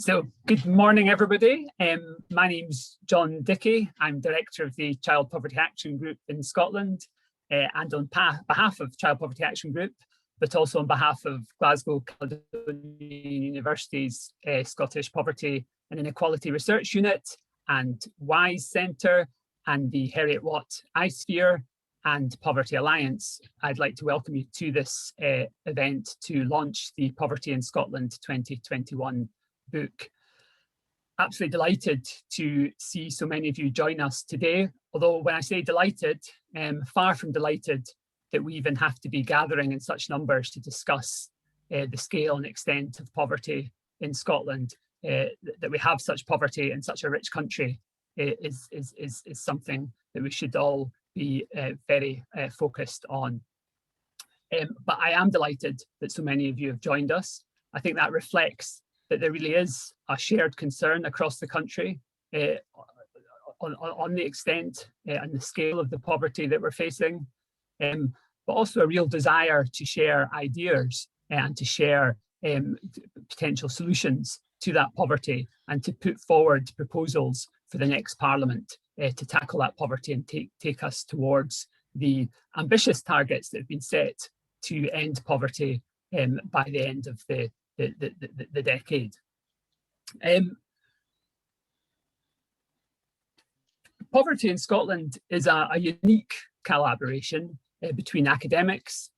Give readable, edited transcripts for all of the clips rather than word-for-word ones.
So good morning, everybody. My name's John Dickie. I'm Director of the Child Poverty Action Group in Scotland, and on behalf of Child Poverty Action Group, but also on behalf of Glasgow Caledonian University's Scottish Poverty and Inequality Research Unit and WISE Centre and the Heriot Watt iSphere and Poverty Alliance, I'd like to welcome you to this event to launch the Poverty in Scotland 2021 book. Absolutely delighted to see so many of you join us today, although when I say delighted, far from delighted that we even have to be gathering in such numbers to discuss the scale and extent of poverty in Scotland. That we have such poverty in such a rich country is something that we should all be very focused on. But I am delighted that so many of you have joined us. I think that reflects that there really is a shared concern across the country on the extent and the scale of the poverty that we're facing, but also a real desire to share ideas and to share potential solutions to that poverty and to put forward proposals for the next Parliament to tackle that poverty and take us towards the ambitious targets that have been set to end poverty by the end of the decade. Poverty in Scotland is a unique collaboration between academics,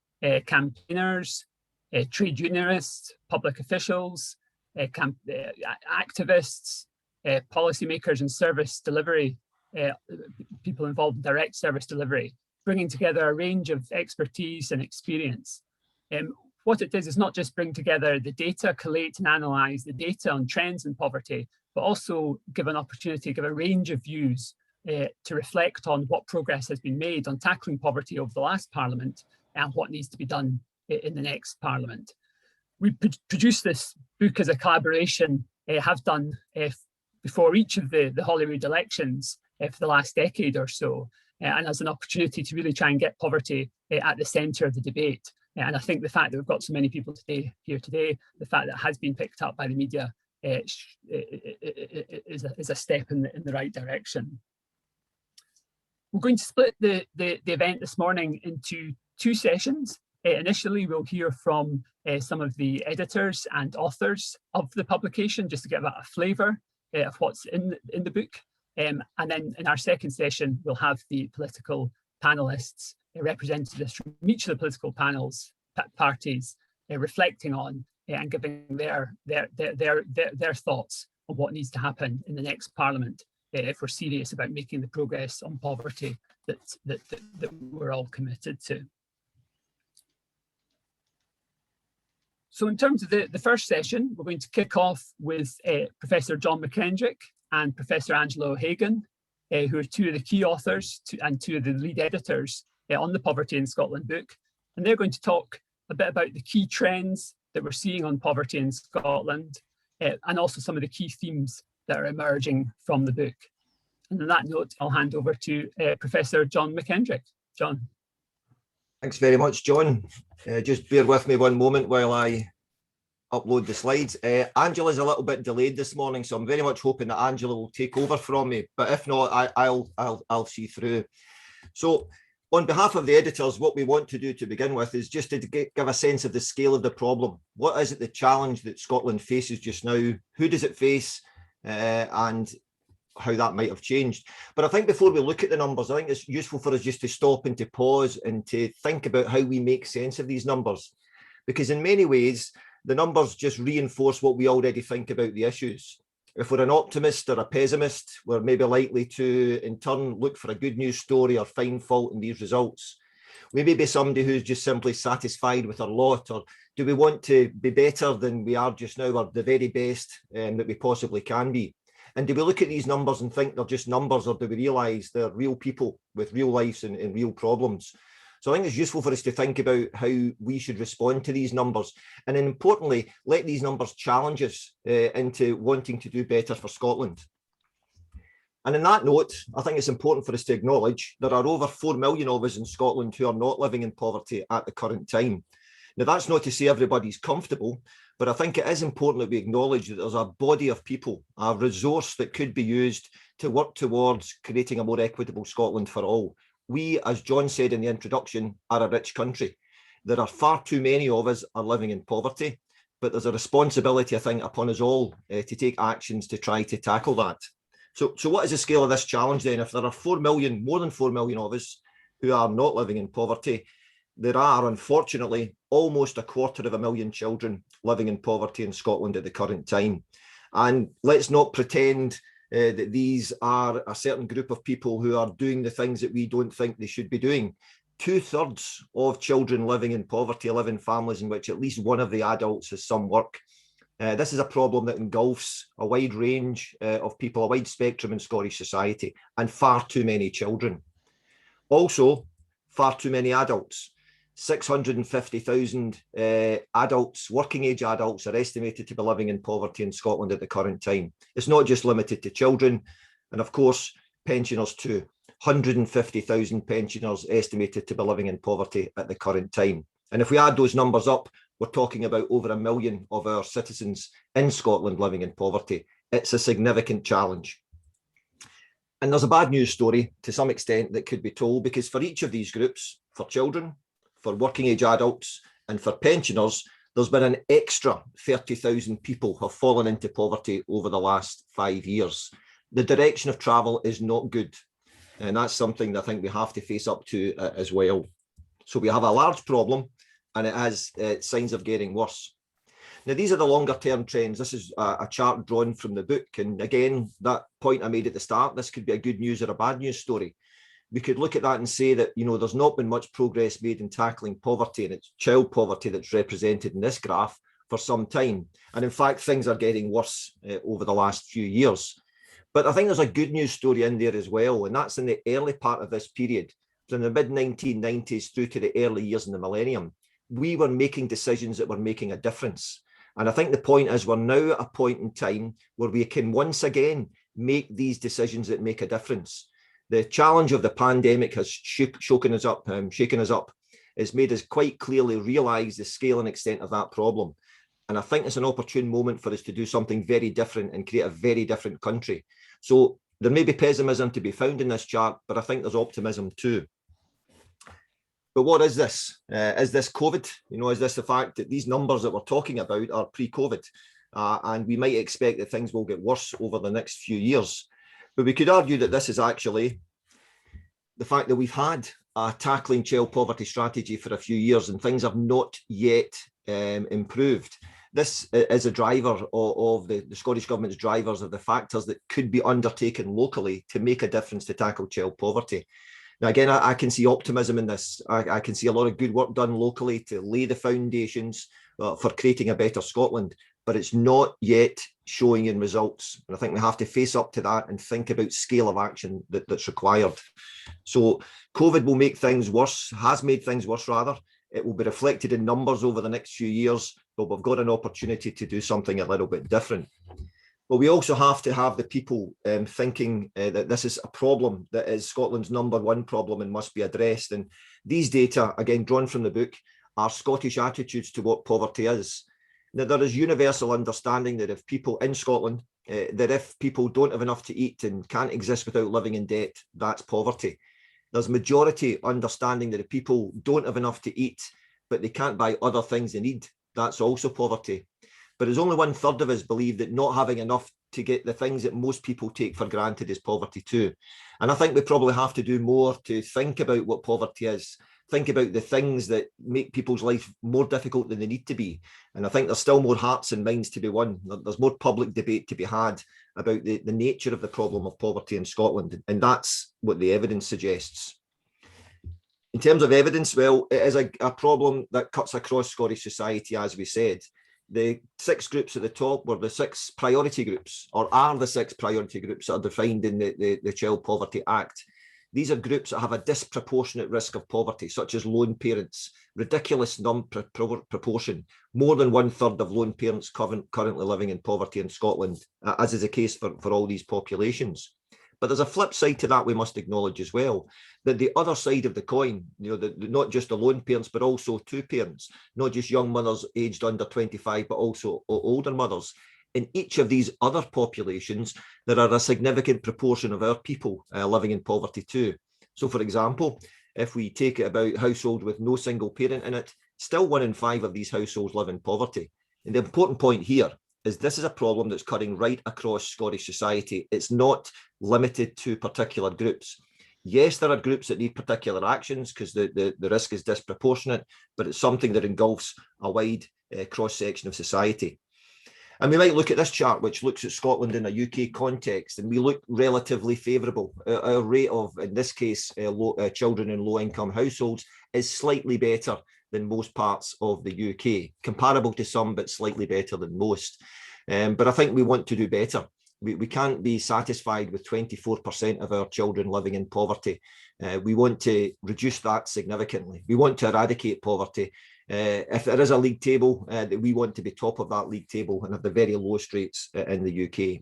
campaigners, trade unionists, public officials, activists, policymakers and service delivery, people involved in direct service delivery, bringing together a range of expertise and experience. What it does is not just bring together the data, collate and analyse the data on trends in poverty, but also give an opportunity, give a range of views to reflect on what progress has been made on tackling poverty over the last Parliament and what needs to be done in the next Parliament. We produced this book as a collaboration, have done before each of the Holyrood elections for the last decade or so, and as an opportunity to really try and get poverty at the centre of the debate. And I think the fact that we've got so many people here today, the fact that it has been picked up by the media is a step in the right direction. We're going to split the event this morning into two sessions. Initially, we'll hear from some of the editors and authors of the publication, just to get a flavour of what's in the book. And then in our second session, we'll have the political panellists, representatives from each of the political parties, reflecting on and giving their thoughts on what needs to happen in the next Parliament if we're serious about making the progress on poverty that we're all committed to. So in terms of the first session, we're going to kick off with Professor John McKendrick and Professor Angela Hagan, who are two of the key authors and two of the lead editors on the Poverty in Scotland book. And they're going to talk a bit about the key trends that we're seeing on poverty in Scotland, and also some of the key themes that are emerging from the book. And on that note, I'll hand over to Professor John McKendrick. John. Thanks very much, John. Just bear with me one moment while I upload the slides. Angela's a little bit delayed this morning, so I'm very much hoping that Angela will take over from me. But if not, I'll see through. So on behalf of the editors, what we want to do to begin with is just to give a sense of the scale of the problem. What is it, the challenge that Scotland faces just now? Who does it face? And how that might have changed. But I think before we look at the numbers, I think it's useful for us just to stop and to pause and to think about how we make sense of these numbers. Because in many ways, the numbers just reinforce what we already think about the issues. If we're an optimist or a pessimist, we're maybe likely to, in turn, look for a good news story or find fault in these results. We may be somebody who's just simply satisfied with our lot, or do we want to be better than we are just now, or the very best that we possibly can be? And do we look at these numbers and think they're just numbers, or do we realise they're real people with real lives and real problems? So I think it's useful for us to think about how we should respond to these numbers, and then importantly, let these numbers challenge us into wanting to do better for Scotland. And on that note, I think it's important for us to acknowledge there are over 4 million of us in Scotland who are not living in poverty at the current time. Now, that's not to say everybody's comfortable, but I think it is important that we acknowledge that there's a body of people, a resource that could be used to work towards creating a more equitable Scotland for all. We, as John said in the introduction, are a rich country. There are far too many of us are living in poverty, but there's a responsibility, I think, upon us all to take actions to try to tackle that. So what is the scale of this challenge then? If there are 4 million, more than 4 million of us who are not living in poverty, there are, unfortunately, almost 250,000 children living in poverty in Scotland at the current time. And let's not pretend that these are a certain group of people who are doing the things that we don't think they should be doing. 2/3 of children living in poverty live in families in which at least one of the adults has some work. This is a problem that engulfs a wide range of people, a wide spectrum in Scottish society, and far too many children. Also, far too many adults. 650,000 adults, working age adults, are estimated to be living in poverty in Scotland at the current time. It's not just limited to children, and of course, pensioners too. 150,000 pensioners estimated to be living in poverty at the current time. And if we add those numbers up, we're talking about over 1 million of our citizens in Scotland living in poverty. It's a significant challenge. And there's a bad news story to some extent that could be told, because for each of these groups, for children, for working age adults, and for pensioners, there's been an extra 30,000 people who have fallen into poverty over the last 5 years. The direction of travel is not good. And that's something that I think we have to face up to as well. So we have a large problem, and it has signs of getting worse. Now, these are the longer term trends. This is a chart drawn from the book. And again, that point I made at the start, this could be a good news or a bad news story. We could look at that and say that, you know, there's not been much progress made in tackling poverty, and it's child poverty that's represented in this graph for some time. And in fact, things are getting worse over the last few years. But I think there's a good news story in there as well, and that's in the early part of this period, from the mid-1990s through to the early years in the millennium. We were making decisions that were making a difference. And I think the point is we're now at a point in time where we can once again make these decisions that make a difference. The challenge of the pandemic has shaken us up. It's made us quite clearly realise the scale and extent of that problem. And I think it's an opportune moment for us to do something very different and create a very different country. So there may be pessimism to be found in this chart, but I think there's optimism too. But what is this? Is this COVID? You know, is this the fact that these numbers that we're talking about are pre-COVID? And we might expect that things will get worse over the next few years. But we could argue that this is actually the fact that we've had a tackling child poverty strategy for a few years and things have not yet improved. This is a driver of the Scottish Government's drivers of the factors that could be undertaken locally to make a difference to tackle child poverty. Now, again, I can see optimism in this. I can see a lot of good work done locally to lay the foundations for creating a better Scotland, but it's not yet showing in results. And I think we have to face up to that and think about scale of action that's required. So COVID will make things worse, has made things worse rather. It will be reflected in numbers over the next few years, but we've got an opportunity to do something a little bit different. But we also have to have the people thinking that this is a problem that is Scotland's #1 problem and must be addressed. And these data, again, drawn from the book, are Scottish attitudes to what poverty is. Now, there is universal understanding that if people in Scotland, that if people don't have enough to eat and can't exist without living in debt, that's poverty. There's majority understanding that if people don't have enough to eat, but they can't buy other things they need, that's also poverty. But there's only 1/3 of us believe that not having enough to get the things that most people take for granted is poverty too. And I think we probably have to do more to think about what poverty is, think about the things that make people's life more difficult than they need to be. And I think there's still more hearts and minds to be won. There's more public debate to be had about the nature of the problem of poverty in Scotland. And that's what the evidence suggests. In terms of evidence, well, it is a problem that cuts across Scottish society, as we said. The 6 groups at the top were the 6 priority groups, or are the 6 priority groups that are defined in the Child Poverty Act. These are groups that have a disproportionate risk of poverty, such as lone parents, ridiculous proportion. More than 1/3 of lone parents currently living in poverty in Scotland, as is the case for all these populations. But there's a flip side to that we must acknowledge as well, that the other side of the coin, not just the lone parents, but also two parents, not just young mothers aged under 25, but also older mothers. In each of these other populations, there are a significant proportion of our people living in poverty too. So, for example, if we take it about households with no single parent in it, still 1 in 5 of these households live in poverty. And the important point here is this is a problem that's cutting right across Scottish society. It's not limited to particular groups. Yes, there are groups that need particular actions because the risk is disproportionate, but it's something that engulfs a wide cross-section of society. And we might look at this chart, which looks at Scotland in a UK context, and we look relatively favourable. Our rate of, in this case, children in low-income households is slightly better than most parts of the UK, comparable to some, but slightly better than most. But I think we want to do better. We can't be satisfied with 24% of our children living in poverty. We want to reduce that significantly. We want to eradicate poverty. If there is a league table, we want to be top of that league table and have the very lowest rates in the UK.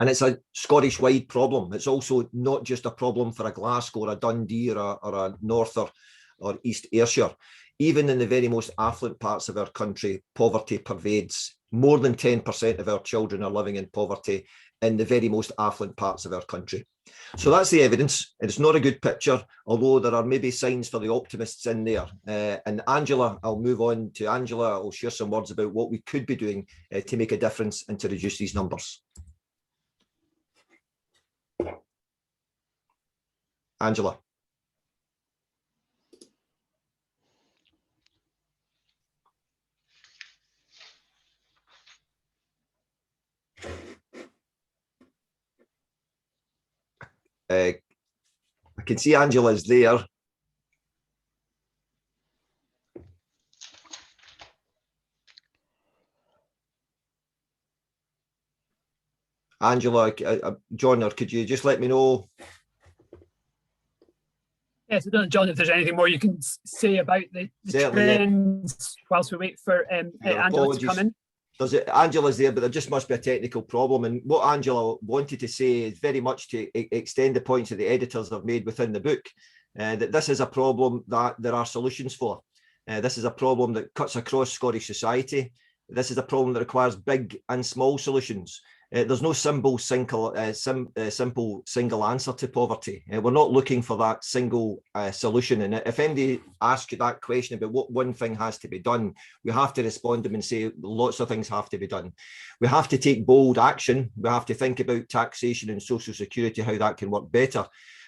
And it's a Scottish-wide problem. It's also not just a problem for a Glasgow or a Dundee or a North or East Ayrshire. Even in the very most affluent parts of our country, poverty pervades. More than 10% of our children are living in poverty in the very most affluent parts of our country. So that's the evidence. It's not a good picture, although there are maybe signs for the optimists in there. And Angela, I'll move on to Angela. I'll share some words about what we could be doing to make a difference and to reduce these numbers. Angela. I can see Angela's there. Angela, John, or could you just let me know? Yes, I don't know, John, if there's anything more you can say about the trends whilst we wait for Angela to come in. Angela's there, but there just must be a technical problem. And what Angela wanted to say is very much to extend the points that the editors have made within the book, that this is a problem that there are solutions for. This is a problem that cuts across Scottish society. This is a problem that requires big and small solutions. There's no simple single answer to poverty. We're not looking for that single solution. And if anybody asks you that question about what one thing has to be done, we have to respond to them and say lots of things have to be done. We have to take bold action. We have to think about taxation and social security, how that can work better.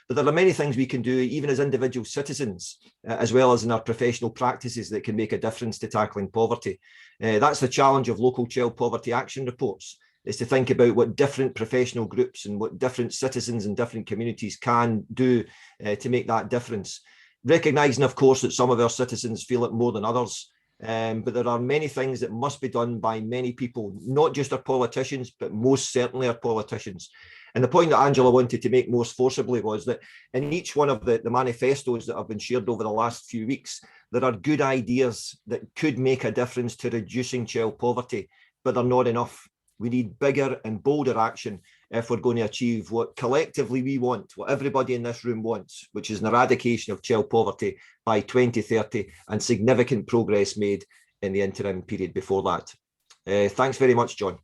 But there are many things we can do, even as individual citizens, as well as in our professional practices, that can make a difference to tackling poverty. That's the challenge of local child poverty action reports, is to think about what different professional groups and what different citizens and different communities can do to make that difference. Recognising, of course, that some of our citizens feel it more than others, but there are many things that must be done by many people, not just our politicians, but most certainly our politicians. And the point that Angela wanted to make most forcibly was that in each one of the manifestos that have been shared over the last few weeks, there are good ideas that could make a difference to reducing child poverty, but they're not enough. We need bigger and bolder action if we're going to achieve what collectively we want, what everybody in this room wants, which is an eradication of child poverty by 2030 and significant progress made in the interim period before that. Thanks very much, John.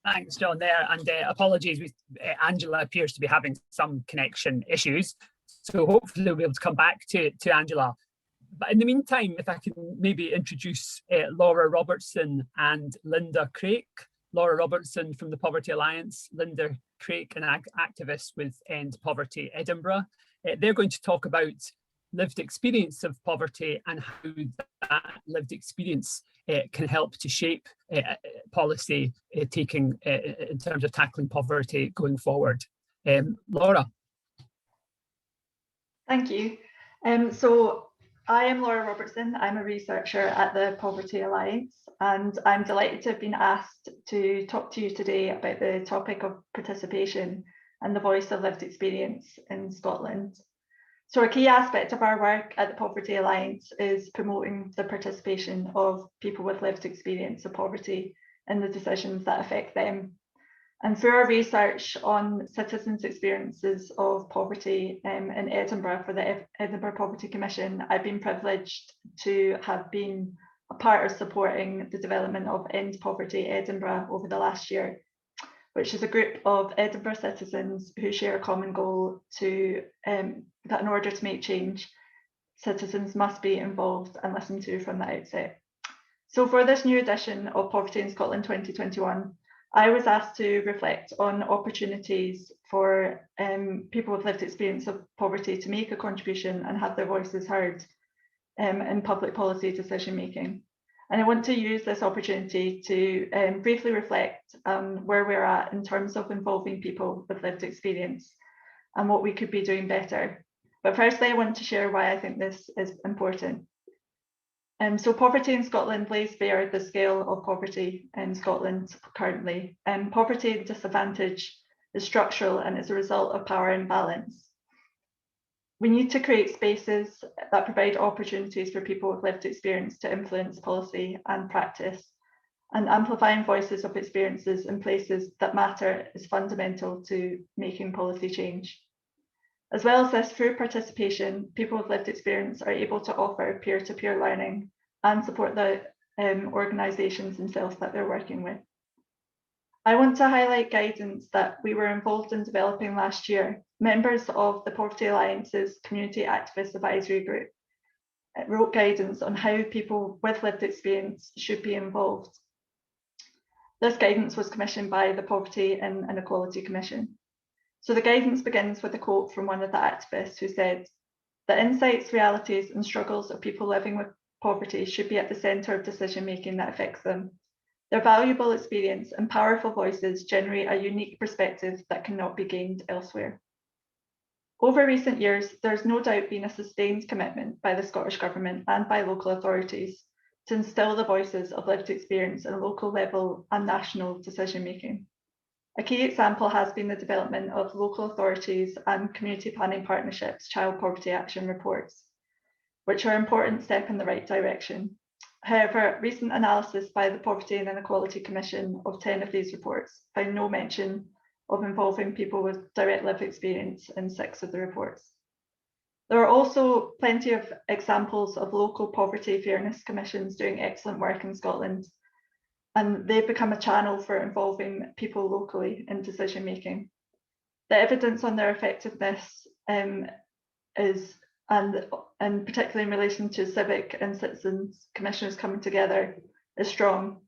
Thanks, John, there. And apologies, Angela appears to be having some connection issues. So hopefully we'll be able to come back to Angela. But in the meantime, if I can maybe introduce Laura Robertson and Linda Craik. Laura Robertson from the Poverty Alliance, Linda Craik, an activist with End Poverty Edinburgh. They're going to talk about lived experience of poverty and how that lived experience can help to shape policy taking in terms of tackling poverty going forward. Laura. Thank you. So I am Laura Robertson. I'm a researcher at the Poverty Alliance, and I'm delighted to have been asked to talk to you today about the topic of participation and the voice of lived experience in Scotland. So a key aspect of our work at the Poverty Alliance is promoting the participation of people with lived experience of poverty in the decisions that affect them. And through our research on citizens' experiences of poverty in Edinburgh for the Edinburgh Poverty Commission, I've been privileged to have been a part of supporting the development of End Poverty Edinburgh over the last year, which is a group of Edinburgh citizens who share a common goal to that in order to make change, citizens must be involved and listened to from the outset. So for this new edition of Poverty in Scotland 2021, I was asked to reflect on opportunities for people with lived experience of poverty to make a contribution and have their voices heard in public policy decision making. And I want to use this opportunity to briefly reflect on where we're at in terms of involving people with lived experience and what we could be doing better. But firstly, I want to share why I think this is important. So poverty in Scotland lays bare the scale of poverty in Scotland currently. Poverty and disadvantage is structural and is a result of power imbalance. We need to create spaces that provide opportunities for people with lived experience to influence policy and practice, and amplifying voices of experiences in places that matter is fundamental to making policy change. As well as this, through participation, people with lived experience are able to offer peer-to-peer learning and support the organisations themselves that they're working with. I want to highlight guidance that we were involved in developing last year. Members of the Poverty Alliance's Community Activist Advisory Group wrote guidance on how people with lived experience should be involved. This guidance was commissioned by the Poverty and Inequality Commission. So the guidance begins with a quote from one of the activists who said, "The insights, realities and struggles of people living with poverty should be at the centre of decision making that affects them. Their valuable experience and powerful voices generate a unique perspective that cannot be gained elsewhere." Over recent years, there's no doubt been a sustained commitment by the Scottish Government and by local authorities to instil the voices of lived experience at a local level and national decision making. A key example has been the development of local authorities and community planning partnerships child poverty action reports, which are an important step in the right direction. However, recent analysis by the Poverty and Inequality Commission of 10 of these reports found no mention of involving people with direct lived experience in 6 of the reports. There are also plenty of examples of local poverty fairness commissions doing excellent work in Scotland, and they've become a channel for involving people locally in decision making. The evidence on their effectiveness is, and particularly in relation to civic and citizens commissioners coming together, is strong.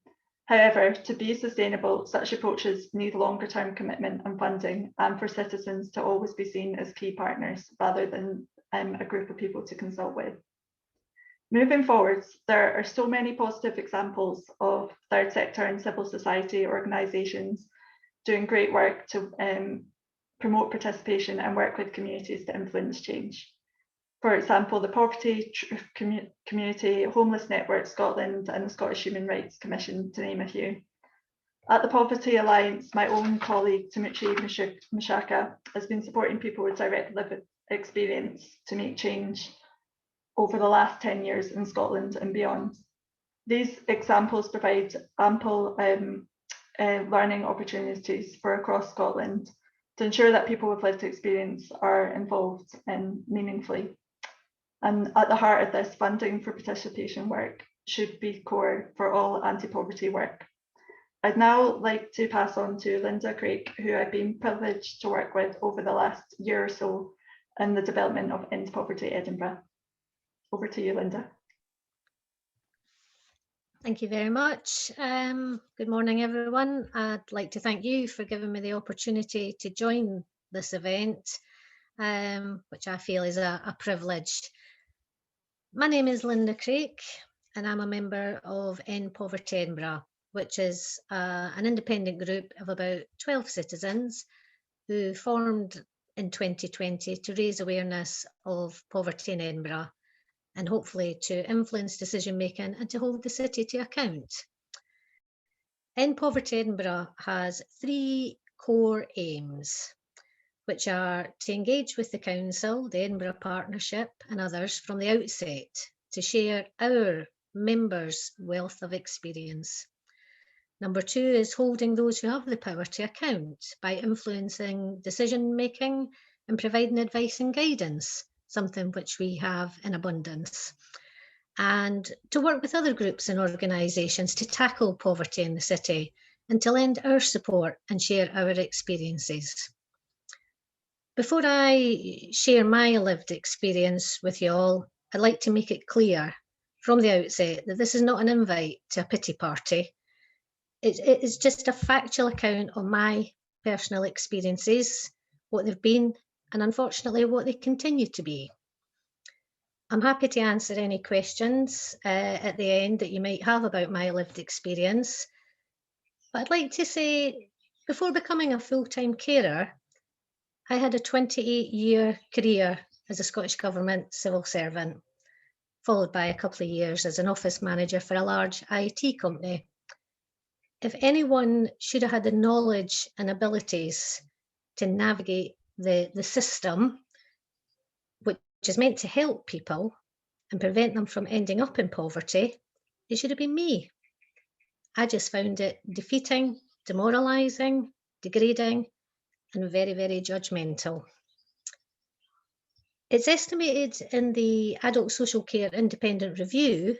However, to be sustainable, such approaches need longer term commitment and funding, and for citizens to always be seen as key partners rather than a group of people to consult with. Moving forwards, there are so many positive examples of third sector and civil society organisations doing great work to promote participation and work with communities to influence change. For example, the Poverty Community Homeless Network Scotland and the Scottish Human Rights Commission, to name a few. At the Poverty Alliance, my own colleague Timuchi Mishaka has been supporting people with direct lived experience to make change over the last 10 years in Scotland and beyond. These examples provide ample learning opportunities for across Scotland to ensure that people with lived experience are involved meaningfully. And at the heart of this, funding for participation work should be core for all anti-poverty work. I'd now like to pass on to Linda Craik, who I've been privileged to work with over the last year or so in the development of End Poverty Edinburgh. Over to you, Linda. Thank you very much. Good morning, everyone. I'd like to thank you for giving me the opportunity to join this event, which I feel is a privilege. My name is Linda Craik, and I'm a member of End Poverty Edinburgh, which is an independent group of about 12 citizens who formed in 2020 to raise awareness of poverty in Edinburgh and hopefully to influence decision making and to hold the city to account. End Poverty Edinburgh has 3 core aims, which are to engage with the Council, the Edinburgh Partnership and others from the outset to share our members' wealth of experience. Number 2 is holding those who have the power to account by influencing decision making and providing advice and guidance, something which we have in abundance. And to work with other groups and organisations to tackle poverty in the city and to lend our support and share our experiences. Before I share my lived experience with you all, I'd like to make it clear from the outset that this is not an invite to a pity party. It is just a factual account of my personal experiences, what they've been, and unfortunately what they continue to be. I'm happy to answer any questions at the end that you might have about my lived experience. But I'd like to say, before becoming a full-time carer, I had a 28-year career as a Scottish Government civil servant, followed by a couple of years as an office manager for a large IT company. If anyone should have had the knowledge and abilities to navigate the system, which is meant to help people and prevent them from ending up in poverty, it should have been me. I just found it defeating, demoralising, degrading, and very, very judgmental. It's estimated in the Adult Social Care Independent Review,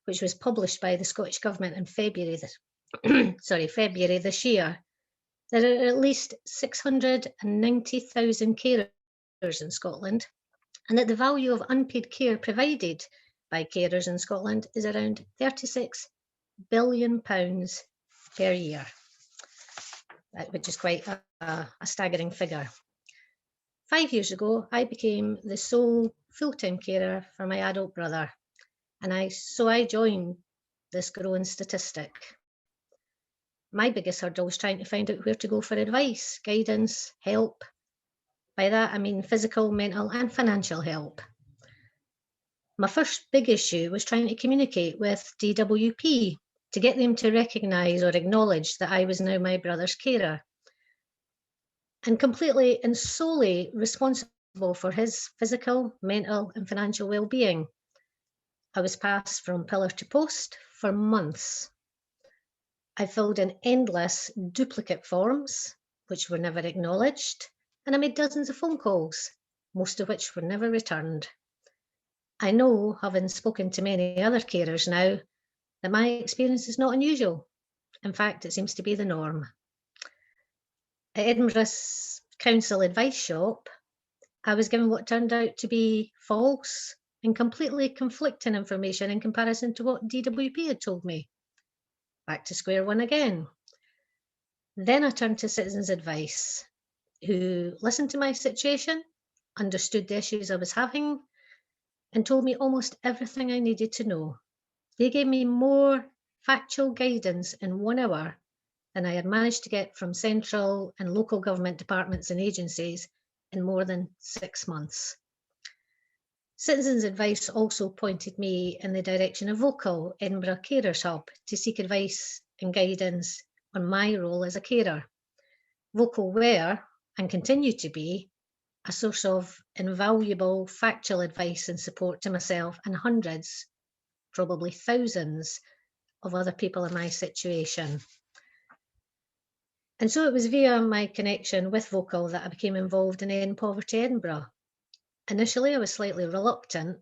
which was published by the Scottish Government in February this year, there are at least 690,000 carers in Scotland, and that the value of unpaid care provided by carers in Scotland is around £36 billion per year, which is quite a staggering figure. 5 years ago, I became the sole full-time carer for my adult brother, and so I joined this growing statistic. My biggest hurdle was trying to find out where to go for advice, guidance, help. By that, I mean physical, mental, and financial help. My first big issue was trying to communicate with DWP to get them to recognise or acknowledge that I was now my brother's carer, and completely and solely responsible for his physical, mental, and financial well-being. I was passed from pillar to post for months. I filled in endless duplicate forms, which were never acknowledged, and I made dozens of phone calls, most of which were never returned. I know, having spoken to many other carers now, that my experience is not unusual. In fact, it seems to be the norm. At Edinburgh's council advice shop, I was given what turned out to be false and completely conflicting information in comparison to what DWP had told me. Back to square one again. Then I turned to Citizens Advice, who listened to my situation, understood the issues I was having, and told me almost everything I needed to know. They gave me more factual guidance in 1 hour than I had managed to get from central and local government departments and agencies in more than 6 months. Citizens Advice also pointed me in the direction of Vocal, Edinburgh Carers Hub, to seek advice and guidance on my role as a carer. Vocal were, and continue to be, a source of invaluable factual advice and support to myself and hundreds, probably thousands, of other people in my situation. And so it was via my connection with Vocal that I became involved in End Poverty Edinburgh. Initially, I was slightly reluctant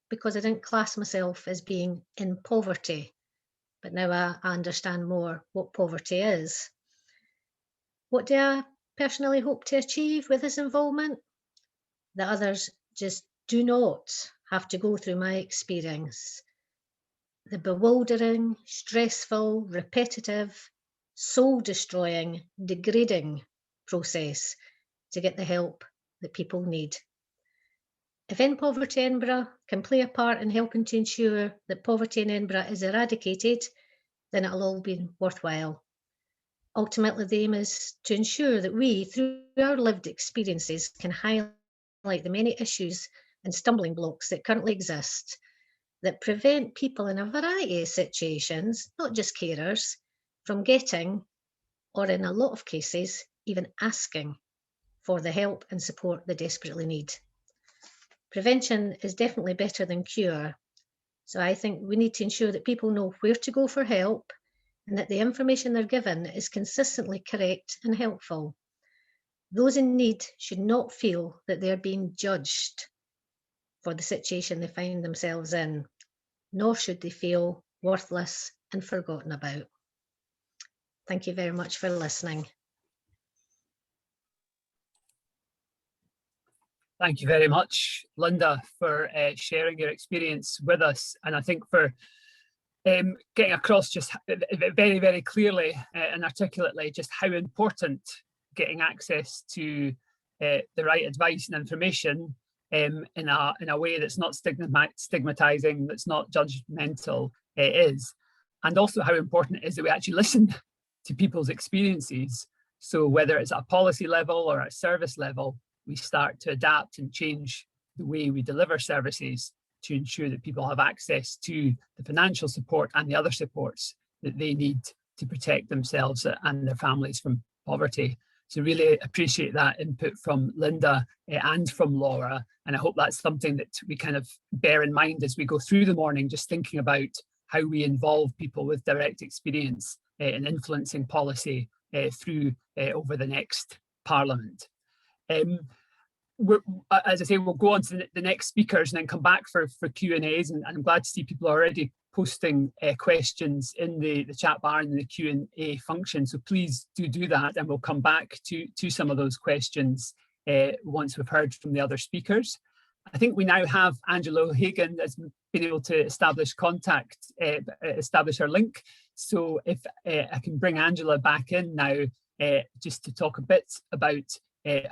because I didn't class myself as being in poverty, but now I understand more what poverty is. What do I personally hope to achieve with this involvement? That others just do not have to go through my experience. The bewildering, stressful, repetitive, soul-destroying, degrading process to get the help that people need. If End Poverty Edinburgh can play a part in helping to ensure that poverty in Edinburgh is eradicated, then it'll all be worthwhile. Ultimately, the aim is to ensure that we, through our lived experiences, can highlight the many issues and stumbling blocks that currently exist that prevent people in a variety of situations, not just carers, from getting, or in a lot of cases, even asking for the help and support they desperately need. Prevention is definitely better than cure. So I think we need to ensure that people know where to go for help and that the information they're given is consistently correct and helpful. Those in need should not feel that they are being judged for the situation they find themselves in, nor should they feel worthless and forgotten about. Thank you very much for listening. Thank you very much, Linda, for sharing your experience with us, and I think for getting across just very, very clearly and articulately just how important getting access to the right advice and information in a way that's not stigmatizing, that's not judgmental is, and also how important it is that we actually listen to people's experiences. So whether it's at a policy level or at a service level, we start to adapt and change the way we deliver services to ensure that people have access to the financial support and the other supports that they need to protect themselves and their families from poverty. So really appreciate that input from Linda and from Laura. And I hope that's something that we kind of bear in mind as we go through the morning, just thinking about how we involve people with direct experience in influencing policy through over the next Parliament. As I say, we'll go on to the next speakers and then come back for Q&As, and I'm glad to see people already posting questions in the chat bar and the Q&A function, so please do that, and we'll come back to some of those questions once we've heard from the other speakers. I think we now have Angela Hagan that's been able to establish contact, establish her link, so if I can bring Angela back in now just to talk a bit about the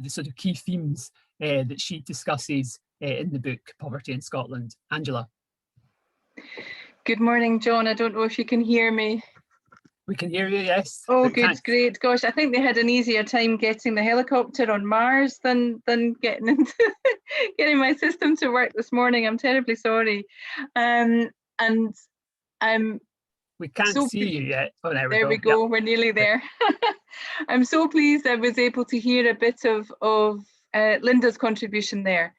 sort of key themes that she discusses in the book Poverty in Scotland. Angela. Good morning, John. I don't know if you can hear me. We can hear you, yes. Oh, good, thanks. Great. Gosh, I think they had an easier time getting the helicopter on Mars than getting into getting my system to work this morning. I'm terribly sorry. We can't see you yet. Oh, there we go. Yep. We're nearly there. I'm so pleased I was able to hear a bit of Linda's contribution there,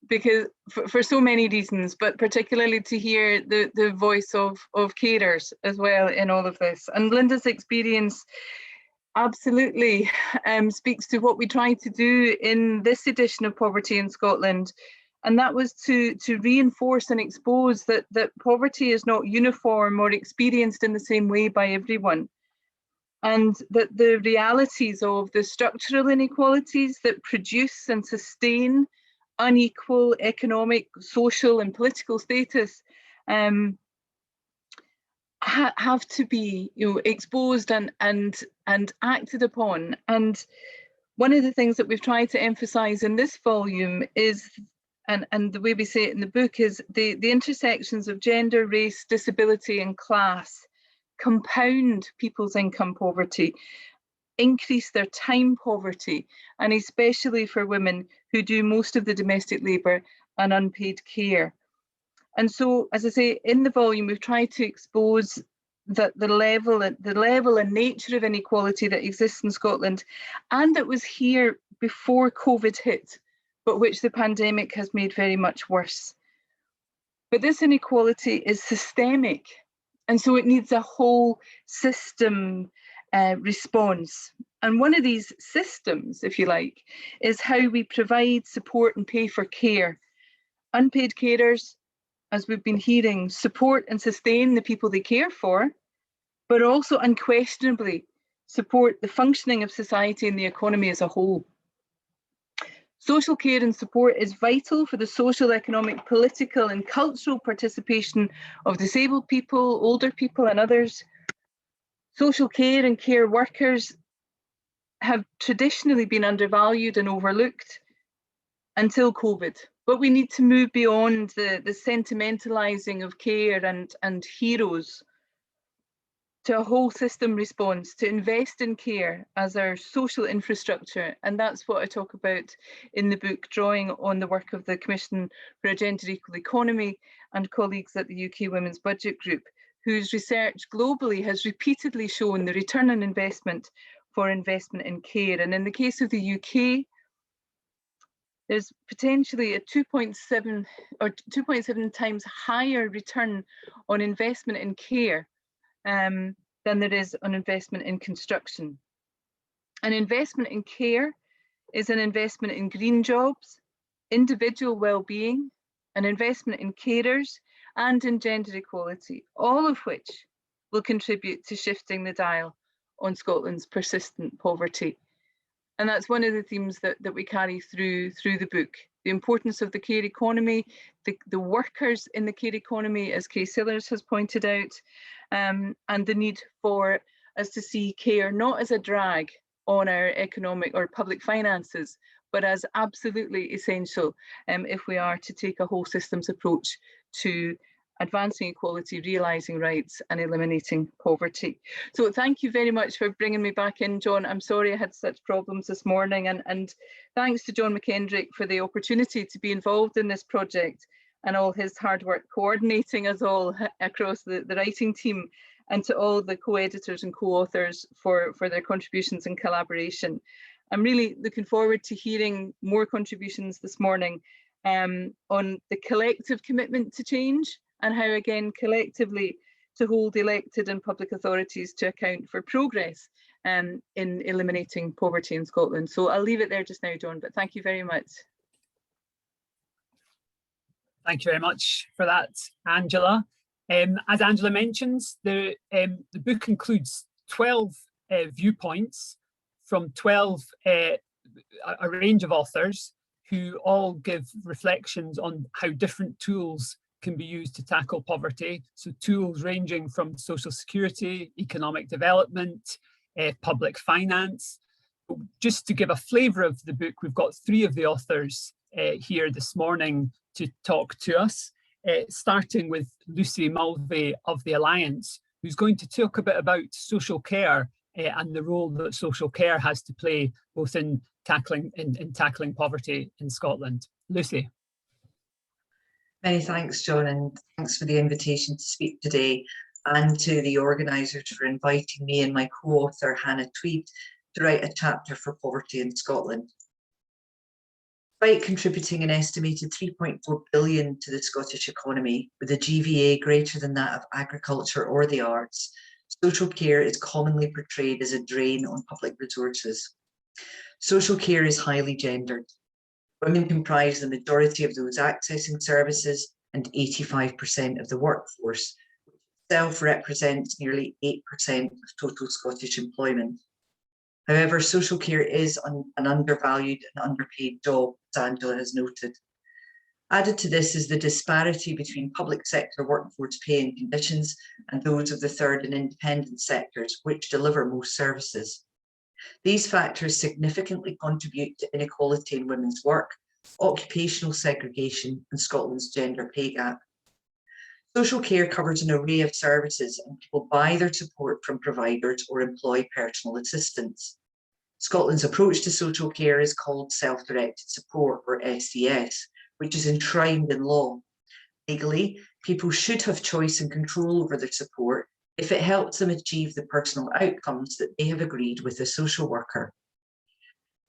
because for so many reasons, but particularly to hear the voice of carers as well in all of this. And Linda's experience absolutely speaks to what we try to do in this edition of Poverty in Scotland. And that was to reinforce and expose that poverty is not uniform or experienced in the same way by everyone. And that the realities of the structural inequalities that produce and sustain unequal economic, social and political status have to be exposed and acted upon. And one of the things that we've tried to emphasise in this volume is, and the way we say it in the book, is the intersections of gender, race, disability and class compound people's income poverty, increase their time poverty, and especially for women who do most of the domestic labour and unpaid care. And so, as I say, in the volume, we've tried to expose that the level and nature of inequality that exists in Scotland, and that was here before COVID hit, but which the pandemic has made very much worse. But this inequality is systemic, and so it needs a whole system response. And one of these systems, if you like, is how we provide support and pay for care. Unpaid carers, as we've been hearing, support and sustain the people they care for, but also unquestionably support the functioning of society and the economy as a whole. Social care and support is vital for the social, economic, political and cultural participation of disabled people, older people and others. Social care and care workers have traditionally been undervalued and overlooked until COVID. But we need to move beyond the sentimentalising of care and heroes to a whole system response, to invest in care as our social infrastructure. And that's what I talk about in the book, drawing on the work of the Commission for a Gender Equal Economy and colleagues at the UK Women's Budget Group, whose research globally has repeatedly shown the return on investment for investment in care. And in the case of the UK, there's potentially a 2.7 times higher return on investment in care than there is on investment in construction. An investment in care is an investment in green jobs, individual well-being, an investment in carers, and in gender equality, all of which will contribute to shifting the dial on Scotland's persistent poverty. And that's one of the themes that we carry through the book. The importance of the care economy, the workers in the care economy, as Kay Sillars has pointed out, and the need for us to see care not as a drag on our economic or public finances, but as absolutely essential if we are to take a whole systems approach to advancing equality, realising rights and eliminating poverty. So thank you very much for bringing me back in, John. I'm sorry I had such problems this morning, and thanks to John McKendrick for the opportunity to be involved in this project and all his hard work coordinating us all across the writing team, and to all the co-editors and co-authors for their contributions and collaboration. I'm really looking forward to hearing more contributions this morning on the collective commitment to change, and how, again, collectively to hold elected and public authorities to account for progress in eliminating poverty in Scotland. So I'll leave it there just now, John, but thank you very much. Thank you very much for that, Angela. As Angela mentions, the book includes 12 viewpoints from 12, a range of authors who all give reflections on how different tools can be used to tackle poverty. So tools ranging from social security, economic development, public finance. Just to give a flavour of the book, we've got 3 of the authors here this morning to talk to us, starting with Lucy Mulvagh of the Alliance, who's going to talk a bit about social care and the role that social care has to play both in tackling poverty in Scotland. Lucy. Many thanks, John, and thanks for the invitation to speak today, and to the organisers for inviting me and my co-author Hannah Tweed to write a chapter for poverty in Scotland. Despite contributing an estimated 3.4 billion to the Scottish economy, with a GVA greater than that of agriculture or the arts, social care is commonly portrayed as a drain on public resources. Social care is highly gendered. Women comprise the majority of those accessing services and 85% of the workforce, which itself represents nearly 8% of total Scottish employment. However, social care is an undervalued and underpaid job, as Angela has noted. Added to this is the disparity between public sector workforce pay and conditions and those of the third and independent sectors, which deliver most services. These factors significantly contribute to inequality in women's work, occupational segregation, and Scotland's gender pay gap. Social care covers an array of services, and people buy their support from providers or employ personal assistants. Scotland's approach to social care is called self-directed support, or SDS, which is enshrined in law. Legally, people should have choice and control over their support if it helps them achieve the personal outcomes that they have agreed with a social worker.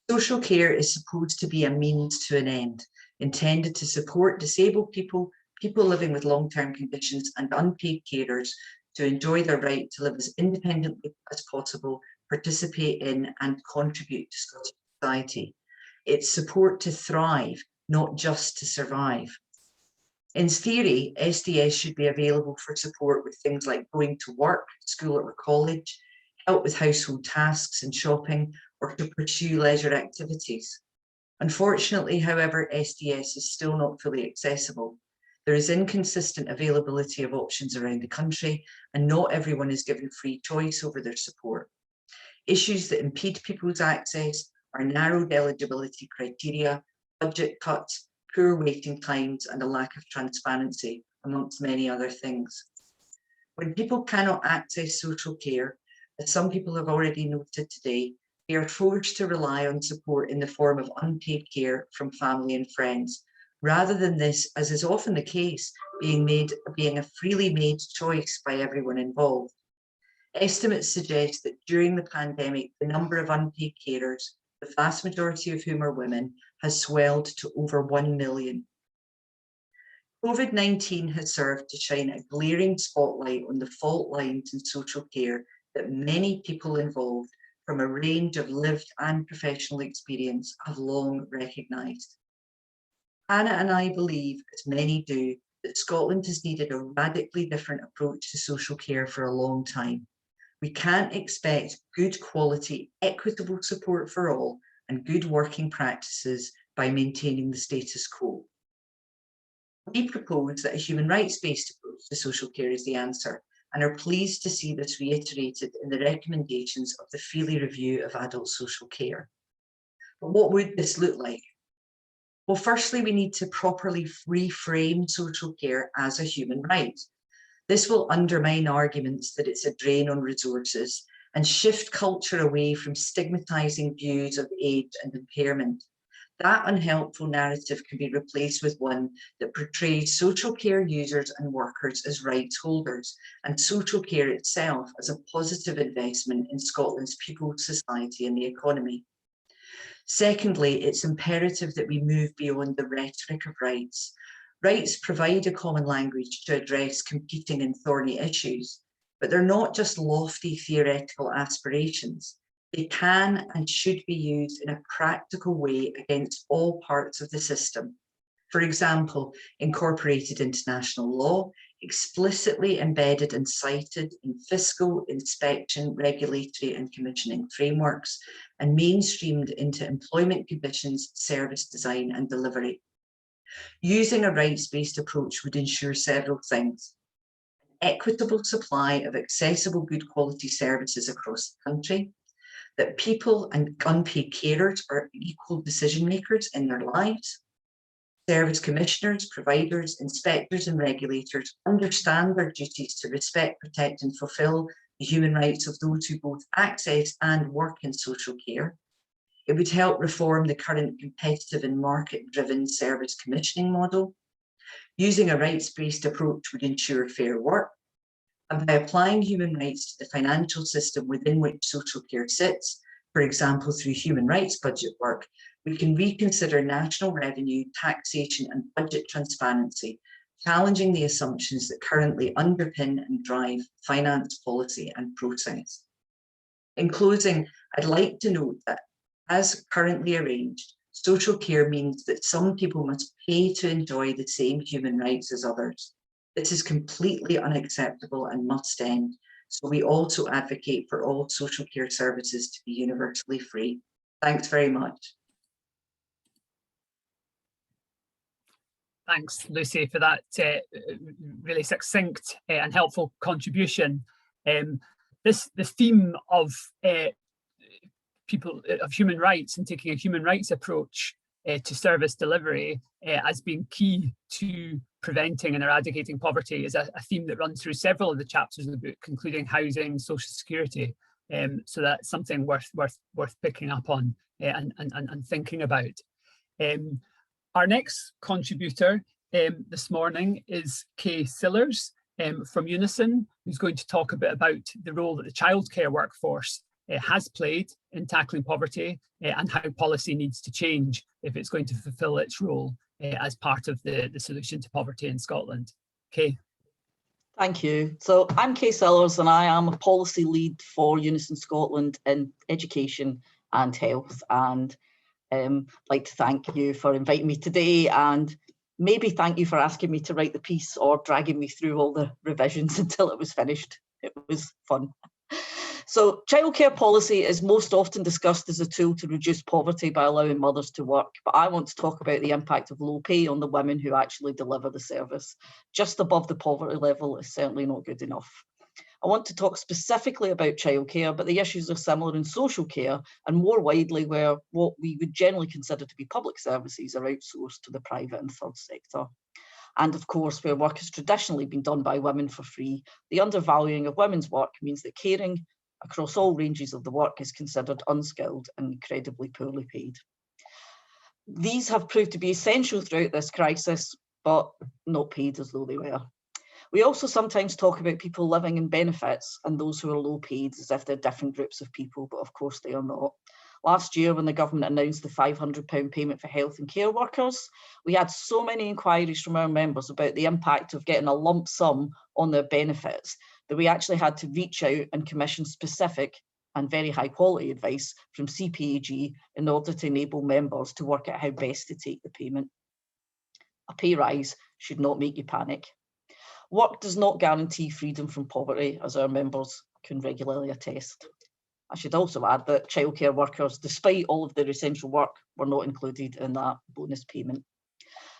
Social care is supposed to be a means to an end, intended to support disabled people, people living with long-term conditions, and unpaid carers to enjoy their right to live as independently as possible, participate in and contribute to Scottish society. It's support to thrive, not just to survive. In theory, SDS should be available for support with things like going to work, school or college, help with household tasks and shopping, or to pursue leisure activities. Unfortunately, however, SDS is still not fully accessible. There is inconsistent availability of options around the country, and not everyone is given free choice over their support. Issues that impede people's access are narrowed eligibility criteria, budget cuts, poor waiting times, and a lack of transparency, amongst many other things. When people cannot access social care, as some people have already noted today, they are forced to rely on support in the form of unpaid care from family and friends, rather than this, as is often the case, being a freely made choice by everyone involved. Estimates suggest that during the pandemic, the number of unpaid carers, the vast majority of whom are women, has swelled to over 1 million. COVID-19 has served to shine a glaring spotlight on the fault lines in social care that many people involved from a range of lived and professional experience have long recognised. Hannah and I believe, as many do, that Scotland has needed a radically different approach to social care for a long time. We can't expect good quality, equitable support for all and good working practices by maintaining the status quo. We propose that a human rights-based approach to social care is the answer, and are pleased to see this reiterated in the recommendations of the Feely Review of Adult Social Care. But what would this look like? Well, firstly, we need to properly reframe social care as a human right. This will undermine arguments that it's a drain on resources and shift culture away from stigmatising views of age and impairment. That unhelpful narrative can be replaced with one that portrays social care users and workers as rights holders, and social care itself as a positive investment in Scotland's people, society and the economy. Secondly, it's imperative that we move beyond the rhetoric of rights. Rights provide a common language to address competing and thorny issues, but they're not just lofty theoretical aspirations. They can and should be used in a practical way against all parts of the system. For example, incorporated into national law, explicitly embedded and cited in fiscal, inspection, regulatory and commissioning frameworks, and mainstreamed into employment conditions, service design and delivery. Using a rights-based approach would ensure several things: an equitable supply of accessible, good quality services across the country, that people and unpaid carers are equal decision makers in their lives, service commissioners, providers, inspectors and regulators understand their duties to respect, protect and fulfil the human rights of those who both access and work in social care. It would help reform the current competitive and market-driven service commissioning model. Using a rights-based approach would ensure fair work, and by applying human rights to the financial system within which social care sits, for example through human rights budget work, we can reconsider national revenue, taxation and budget transparency, challenging the assumptions that currently underpin and drive finance policy and process. In closing, I'd like to note that, as currently arranged, social care means that some people must pay to enjoy the same human rights as others. This is completely unacceptable and must end. So we also advocate for all social care services to be universally free. Thanks very much. Thanks, Lucy, for that really succinct and helpful contribution. The theme of human rights and taking a human rights approach to service delivery as being key to preventing and eradicating poverty is a theme that runs through several of the chapters of the book, including housing, social security. So that's something worth picking up on and thinking about. Our next contributor this morning is Kay Sillars from Unison, who's going to talk a bit about the role that the childcare workforce has played in tackling poverty and how policy needs to change if it's going to fulfil its role as part of the solution to poverty in Scotland. Kay. Thank you. So I'm Kay Sillars and I am a policy lead for Unison Scotland in education and health, and I'd like to thank you for inviting me today, and maybe thank you for asking me to write the piece or dragging me through all the revisions until it was finished. It was fun. So childcare policy is most often discussed as a tool to reduce poverty by allowing mothers to work, but I want to talk about the impact of low pay on the women who actually deliver the service. Just above the poverty level is certainly not good enough. I want to talk specifically about childcare, but the issues are similar in social care and more widely where what we would generally consider to be public services are outsourced to the private and third sector. And of course, where work has traditionally been done by women for free, the undervaluing of women's work means that caring across all ranges of the work is considered unskilled and incredibly poorly paid. These have proved to be essential throughout this crisis, but not paid as though they were. We also sometimes talk about people living in benefits and those who are low paid as if they're different groups of people, but of course they are not. Last year, when the government announced the £500 payment for health and care workers, we had so many inquiries from our members about the impact of getting a lump sum on their benefits that we actually had to reach out and commission specific and very high quality advice from CPAG in order to enable members to work out how best to take the payment. A pay rise should not make you panic. Work does not guarantee freedom from poverty, as our members can regularly attest. I should also add that childcare workers, despite all of their essential work, were not included in that bonus payment.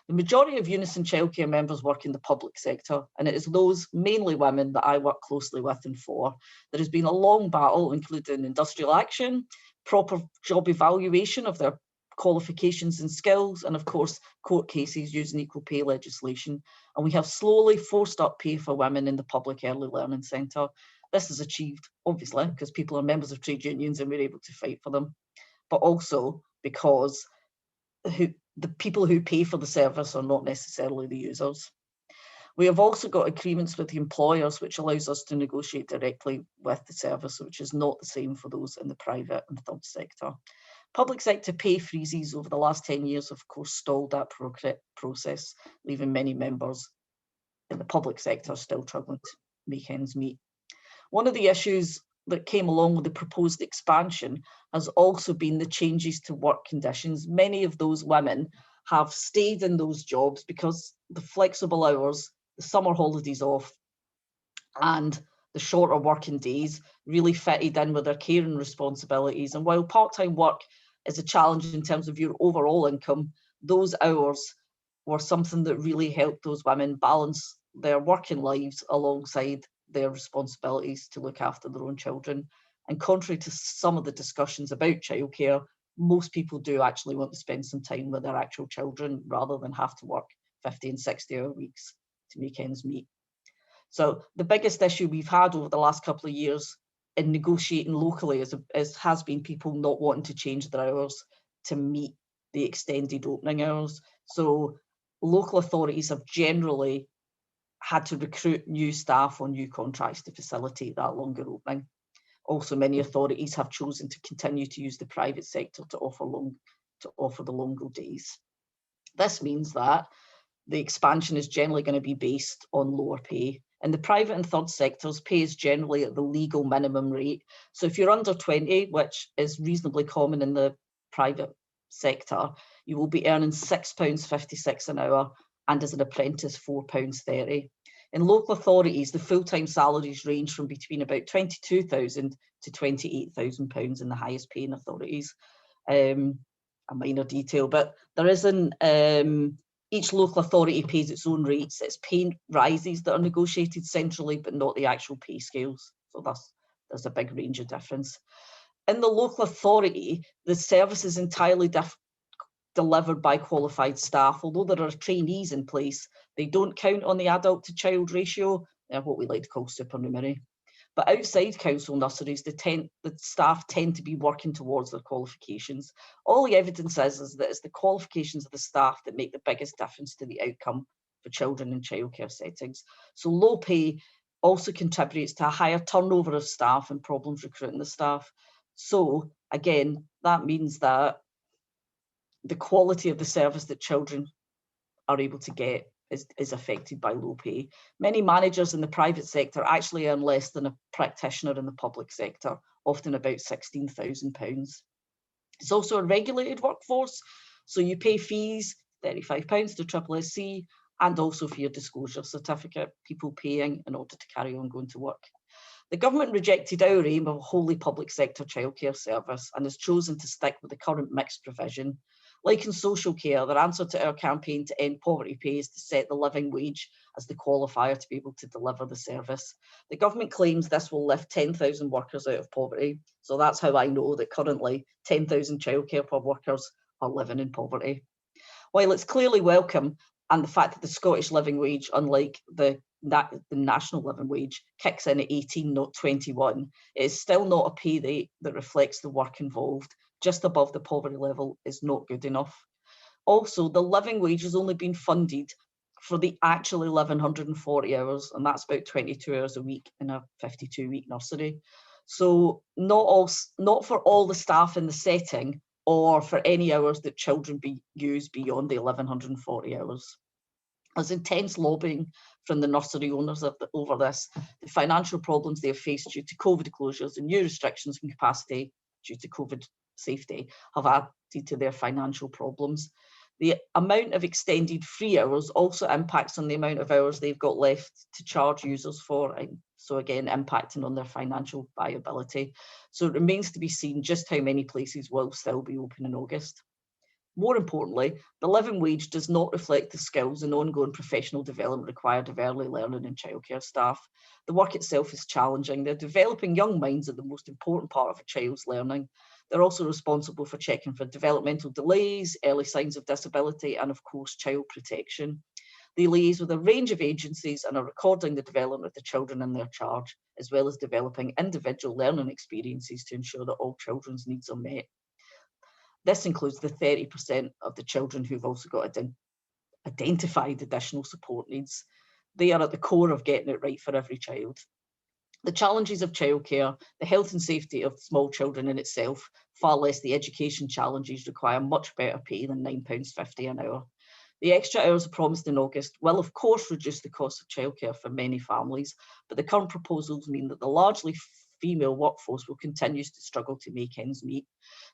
The majority of Unison Childcare members work in the public sector, and it is those, mainly women, that I work closely with and for. There has been a long battle, including industrial action, proper job evaluation of their qualifications and skills, and of course, court cases using equal pay legislation. And we have slowly forced up pay for women in the public early learning centre. This is achieved, obviously, because people are members of trade unions and we're able to fight for them, but also because the people who pay for the service are not necessarily the users. We have also got agreements with the employers, which allows us to negotiate directly with the service, which is not the same for those in the private and third sector. Public sector pay freezes over the last 10 years, of course, stalled that process, leaving many members in the public sector still struggling to make ends meet. One of the issues that came along with the proposed expansion has also been the changes to work conditions. Many of those women have stayed in those jobs because the flexible hours, the summer holidays off, and the shorter working days really fitted in with their caring responsibilities. And while part-time work is a challenge in terms of your overall income, those hours were something that really helped those women balance their working lives alongside their responsibilities to look after their own children. And contrary to some of the discussions about childcare, most people do actually want to spend some time with their actual children rather than have to work 50 and 60-hour weeks to make ends meet. So the biggest issue we've had over the last couple of years in negotiating locally has been people not wanting to change their hours to meet the extended opening hours. So local authorities have generally had to recruit new staff on new contracts to facilitate that longer opening. Also, many authorities have chosen to continue to use the private sector to offer the longer days. This means that the expansion is generally going to be based on lower pay. In the private and third sectors, pay is generally at the legal minimum rate. So if you're under 20, which is reasonably common in the private sector, you will be earning £6.56 an hour, and as an apprentice, £4.30. In local authorities, the full-time salaries range from between about £22,000 to £28,000 in the highest paying authorities. A minor detail, but there isn't, each local authority pays its own rates. It's pay rises that are negotiated centrally, but not the actual pay scales. So there's a big range of difference. In the local authority, the service is entirely delivered by qualified staff. Although there are trainees in place, they don't count on the adult to child ratio, what we like to call supernumerary. But outside council nurseries, the staff tend to be working towards their qualifications. All the evidence is that it's the qualifications of the staff that make the biggest difference to the outcome for children in childcare settings. So low pay also contributes to a higher turnover of staff and problems recruiting the staff. So again, that means that the quality of the service that children are able to get is affected by low pay. Many managers in the private sector actually earn less than a practitioner in the public sector, often about £16,000. It's also a regulated workforce, so you pay fees, £35 to SSSC, and also for your disclosure certificate, people paying in order to carry on going to work. The government rejected our aim of a wholly public sector childcare service and has chosen to stick with the current mixed provision. Like in social care, their answer to our campaign to end poverty pay is to set the living wage as the qualifier to be able to deliver the service. The government claims this will lift 10,000 workers out of poverty. So that's how I know that currently 10,000 childcare workers are living in poverty. While it's clearly welcome, and the fact that the Scottish living wage, unlike the national living wage, kicks in at 18, not 21, it is still not a pay rate that reflects the work involved. Just above the poverty level is not good enough. Also, the living wage has only been funded for the actual 1,140 hours, and that's about 22 hours a week in a 52-week nursery. So not for all the staff in the setting or for any hours that children use beyond the 1140 hours. There's intense lobbying from the nursery owners over this. The financial problems they have faced due to COVID closures and new restrictions and capacity due to COVID safety have added to their financial problems. The amount of extended free hours also impacts on the amount of hours they've got left to charge users for, and so again impacting on their financial viability. So it remains to be seen just how many places will still be open in August. More importantly, the living wage does not reflect the skills and ongoing professional development required of early learning and childcare staff. The work itself is challenging. They're developing young minds are the most important part of a child's learning. They're also responsible for checking for developmental delays, early signs of disability, and of course, child protection. They liaise with a range of agencies and are recording the development of the children in their charge, as well as developing individual learning experiences to ensure that all children's needs are met. This includes the 30% of the children who've also got identified additional support needs. They are at the core of getting it right for every child. The challenges of childcare, the health and safety of small children in itself, far less the education challenges, require much better pay than £9.50 an hour. The extra hours promised in August will of course reduce the cost of childcare for many families, but the current proposals mean that the largely female workforce will continue to struggle to make ends meet.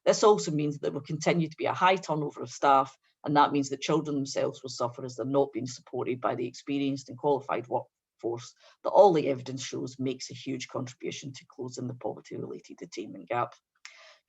This also means that there will continue to be a high turnover of staff, and that means that children themselves will suffer as they're not being supported by the experienced and qualified workforce that all the evidence shows makes a huge contribution to closing the poverty-related attainment gap.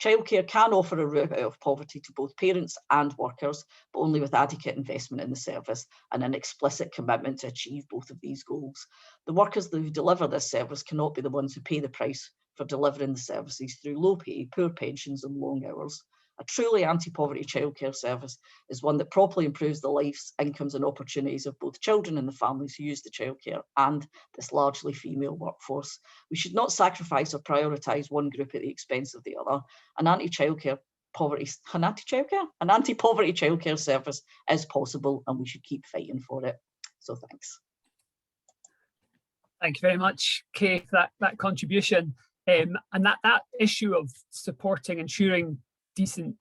Childcare can offer a route out of poverty to both parents and workers, but only with adequate investment in the service and an explicit commitment to achieve both of these goals. The workers who deliver this service cannot be the ones who pay the price for delivering the services through low pay, poor pensions and long hours. A truly anti-poverty childcare service is one that properly improves the lives, incomes and opportunities of both children and the families who use the childcare and this largely female workforce. We should not sacrifice or prioritise one group at the expense of the other. An anti-poverty childcare service is possible and we should keep fighting for it. So thanks. Thank you very much, Kay, for that contribution. And that issue of supporting, ensuring decent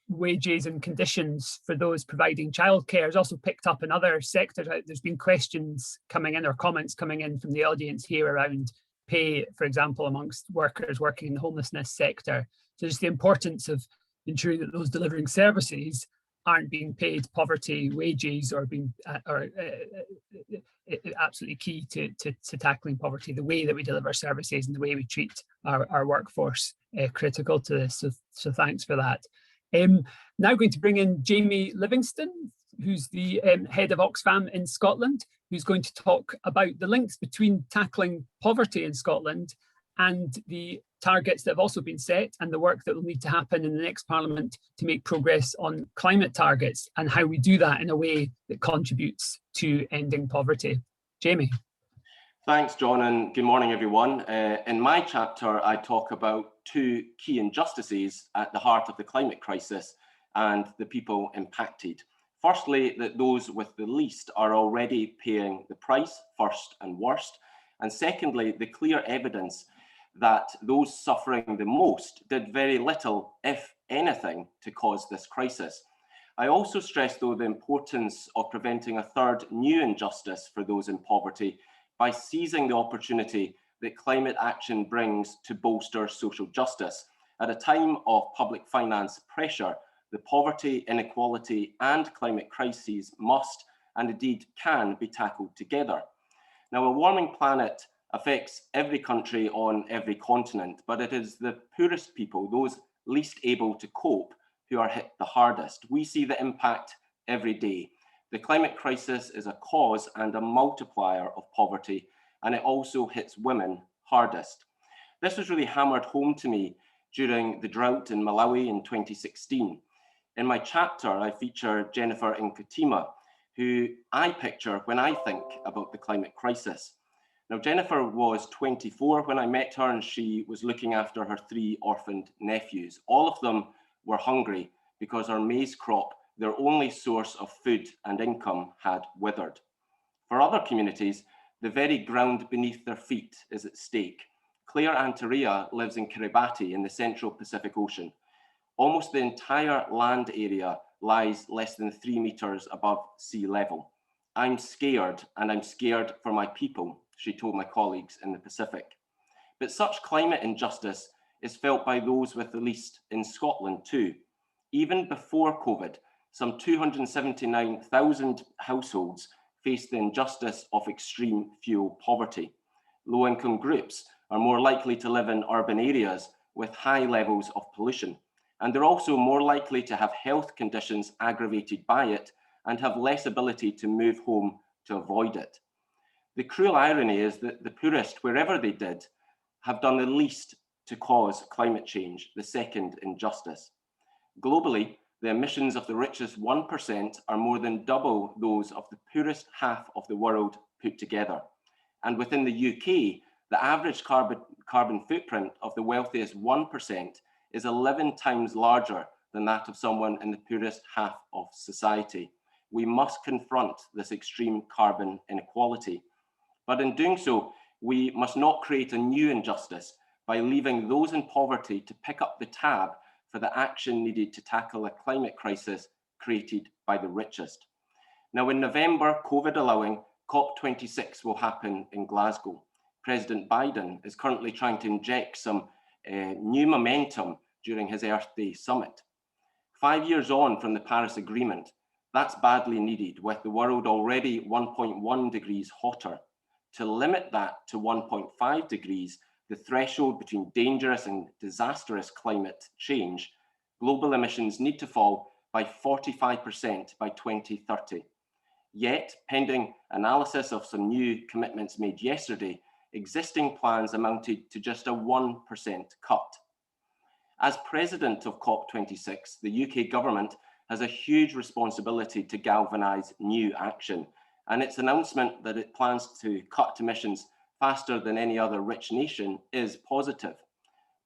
wages and conditions for those providing childcare is also picked up in other sectors. There's been questions coming in or comments coming in from the audience here around pay, for example, amongst workers working in the homelessness sector. So just the importance of ensuring that those delivering services aren't being paid poverty wages or being absolutely key to tackling poverty, the way that we deliver services and the way we treat our workforce critical to this. So thanks for that. Now going to bring in Jamie Livingstone, who's the head of Oxfam in Scotland, who's going to talk about the links between tackling poverty in Scotland and the targets that have also been set and the work that will need to happen in the next Parliament to make progress on climate targets and how we do that in a way that contributes to ending poverty. Jamie. Thanks, John, and good morning, everyone. In my chapter, I talk about two key injustices at the heart of the climate crisis and the people impacted. Firstly, that those with the least are already paying the price first and worst. And secondly, the clear evidence that those suffering the most did very little, if anything, to cause this crisis. I also stress, though, the importance of preventing a third new injustice for those in poverty by seizing the opportunity that climate action brings to bolster social justice. At a time of public finance pressure, the poverty, inequality and climate crises must and indeed can be tackled together. Now, a warming planet affects every country on every continent, but it is the poorest people, those least able to cope, who are hit the hardest. We see the impact every day. The climate crisis is a cause and a multiplier of poverty, and it also hits women hardest. This was really hammered home to me during the drought in Malawi in 2016. In my chapter, I feature Jennifer Nkutima, who I picture when I think about the climate crisis. Now, Jennifer was 24 when I met her, and she was looking after her 3 orphaned nephews. All of them were hungry because our maize crop, their only source of food and income, had withered. For other communities, the very ground beneath their feet is at stake. Claire Antaria lives in Kiribati in the central Pacific Ocean. Almost the entire land area lies less than 3 meters above sea level. I'm scared, and I'm scared for my people, she told my colleagues in the Pacific. But such climate injustice is felt by those with the least in Scotland too. Even before COVID, some 279,000 households face the injustice of extreme fuel poverty. Low-income groups are more likely to live in urban areas with high levels of pollution, and they're also more likely to have health conditions aggravated by it and have less ability to move home to avoid it. The cruel irony is that the poorest, wherever they did, have done the least to cause climate change, the second injustice. Globally, the emissions of the richest 1% are more than double those of the poorest half of the world put together. And within the UK, the average carbon footprint of the wealthiest 1% is 11 times larger than that of someone in the poorest half of society. We must confront this extreme carbon inequality. But in doing so, we must not create a new injustice by leaving those in poverty to pick up the tab for the action needed to tackle a climate crisis created by the richest. Now, in November, COVID allowing, COP26 will happen in Glasgow. President Biden is currently trying to inject some new momentum during his Earth Day summit. 5 years on from the Paris Agreement, that's badly needed, with the world already 1.1 degrees hotter. To limit that to 1.5 degrees, the threshold between dangerous and disastrous climate change, global emissions need to fall by 45% by 2030. Yet, pending analysis of some new commitments made yesterday, existing plans amounted to just a 1% cut. As president of COP26, the UK government has a huge responsibility to galvanise new action, and its announcement that it plans to cut emissions faster than any other rich nation is positive.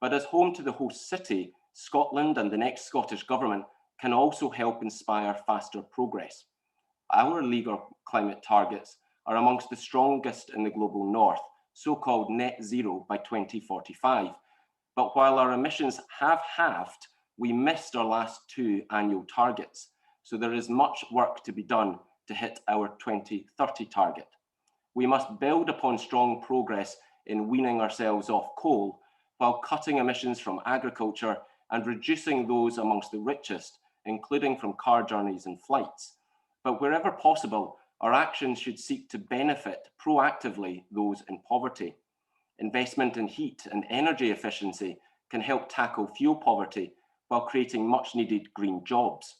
But as home to the host city, Scotland and the next Scottish government can also help inspire faster progress. Our legal climate targets are amongst the strongest in the global north, so-called net zero by 2045. But while our emissions have halved, we missed our last 2 annual targets. So there is much work to be done to hit our 2030 target. We must build upon strong progress in weaning ourselves off coal while cutting emissions from agriculture and reducing those amongst the richest, including from car journeys and flights. But wherever possible, our actions should seek to benefit proactively those in poverty. Investment in heat and energy efficiency can help tackle fuel poverty while creating much needed green jobs.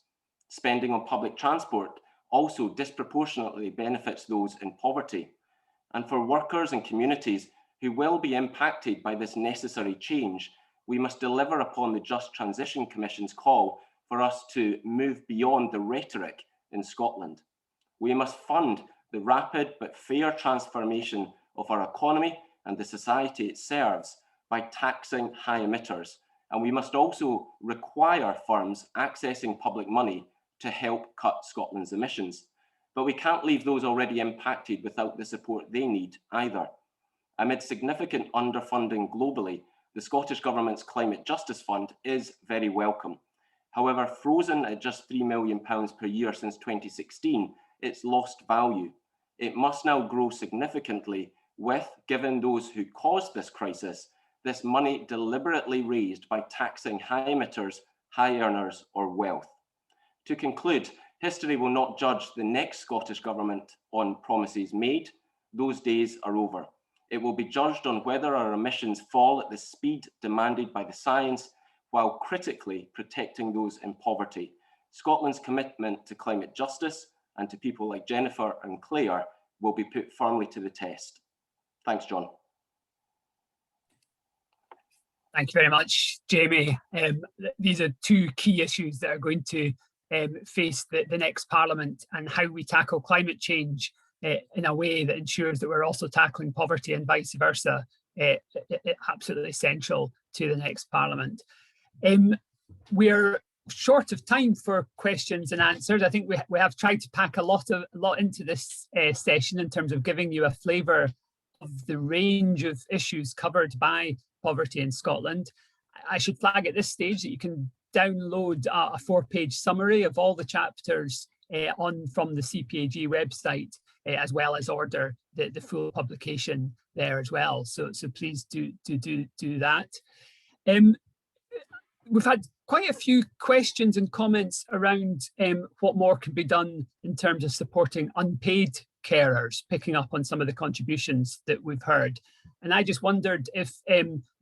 Spending on public transport also disproportionately benefits those in poverty. And for workers and communities who will be impacted by this necessary change, we must deliver upon the Just Transition Commission's call for us to move beyond the rhetoric in Scotland. We must fund the rapid but fair transformation of our economy and the society it serves by taxing high emitters. And we must also require firms accessing public money to help cut Scotland's emissions. But we can't leave those already impacted without the support they need either. Amid significant underfunding globally, the Scottish Government's Climate Justice Fund is very welcome. However, frozen at just £3 million per year since 2016, it's lost value. It must now grow significantly with, given those who caused this crisis, this money deliberately raised by taxing high emitters, high earners, or wealth. To conclude, history will not judge the next Scottish Government on promises made. Those days are over. It will be judged on whether our emissions fall at the speed demanded by the science, while critically protecting those in poverty. Scotland's commitment to climate justice and to people like Jennifer and Claire will be put firmly to the test. Thanks, John. Thank you very much, Jamie. These are 2 key issues that are going to face the next Parliament, and how we tackle climate change in a way that ensures that we're also tackling poverty and vice versa, absolutely essential to the next Parliament. We're short of time for questions and answers. I think we have tried to pack a lot into this session in terms of giving you a flavour the range of issues covered by poverty in Scotland. I should flag at this stage that you can download a 4-page summary of all the chapters from the CPAG website, as well as order the full publication there as well. So please do that. We've had quite a few questions and comments around what more can be done in terms of supporting unpaid carers, picking up on some of the contributions that we've heard. And I just wondered if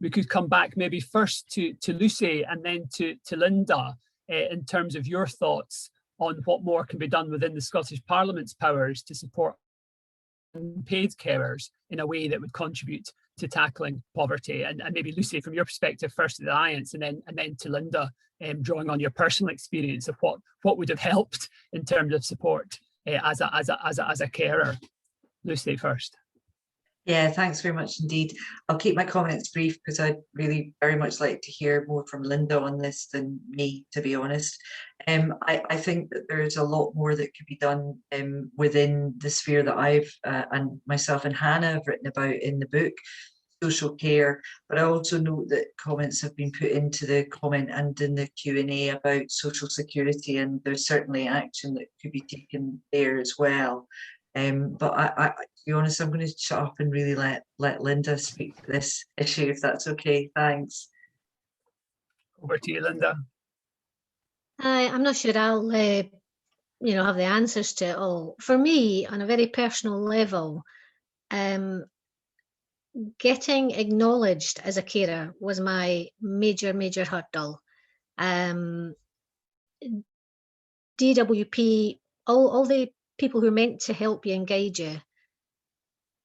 we could come back maybe first to Lucy and then to Linda in terms of your thoughts on what more can be done within the Scottish Parliament's powers to support unpaid carers in a way that would contribute to tackling poverty. And maybe Lucy, from your perspective, first to the Alliance, and then to Linda, drawing on your personal experience of what would have helped in terms of support as a carer. Lucy first. Yeah, thanks very much indeed. I'll keep my comments brief because I'd really very much like to hear more from Linda on this than me, to be honest. I think that there's a lot more that could be done within the sphere that I've and myself and Hannah have written about in the book, social care. But I also note that comments have been put into the comment and in the Q&A about social security, and there's certainly action that could be taken there as well. But to be honest, I'm going to shut up and really let Linda speak to this issue, if that's okay. Thanks. Over to you, Linda. I'm not sure I'll have the answers to it all. For me, on a very personal level, getting acknowledged as a carer was my major hurdle. DWP, all the people who are meant to help you and guide you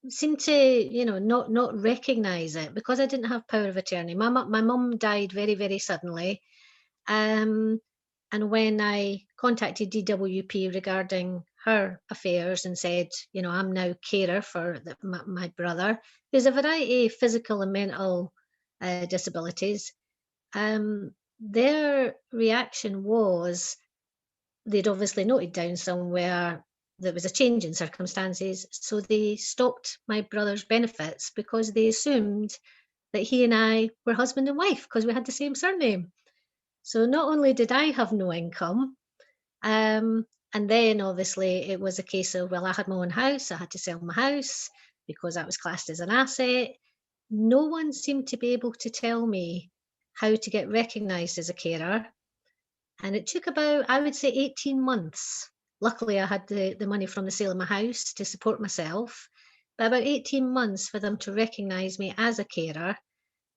seem to, not recognise it because I didn't have power of attorney. My mum died very suddenly, and when I contacted DWP regarding her affairs and said, I'm now carer for my brother, there's a variety of physical and mental disabilities. Their reaction was they'd obviously noted down somewhere there was a change in circumstances, so they stopped my brother's benefits because they assumed that he and I were husband and wife because we had the same surname. So not only did I have no income, and then obviously it was a case of, well, I had my own house, I had to sell my house because that was classed as an asset. No one seemed to be able to tell me how to get recognised as a carer. And it took about, I would say, 18 months. Luckily, I had the money from the sale of my house to support myself, but about 18 months for them to recognise me as a carer.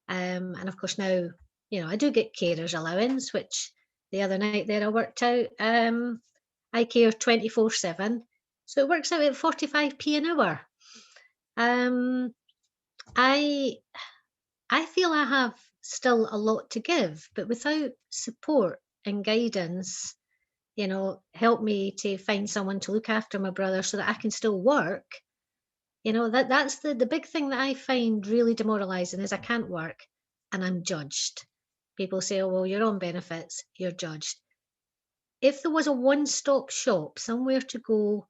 And of course now, I do get carers allowance, which the other night there I worked out, I care 24/7. So it works out at 45p an hour. I feel I have still a lot to give, but without support and guidance, help me to find someone to look after my brother so that I can still work. That's the big thing that I find really demoralising is I can't work and I'm judged. People say, oh, well, you're on benefits, you're judged. If there was a one-stop shop, somewhere to go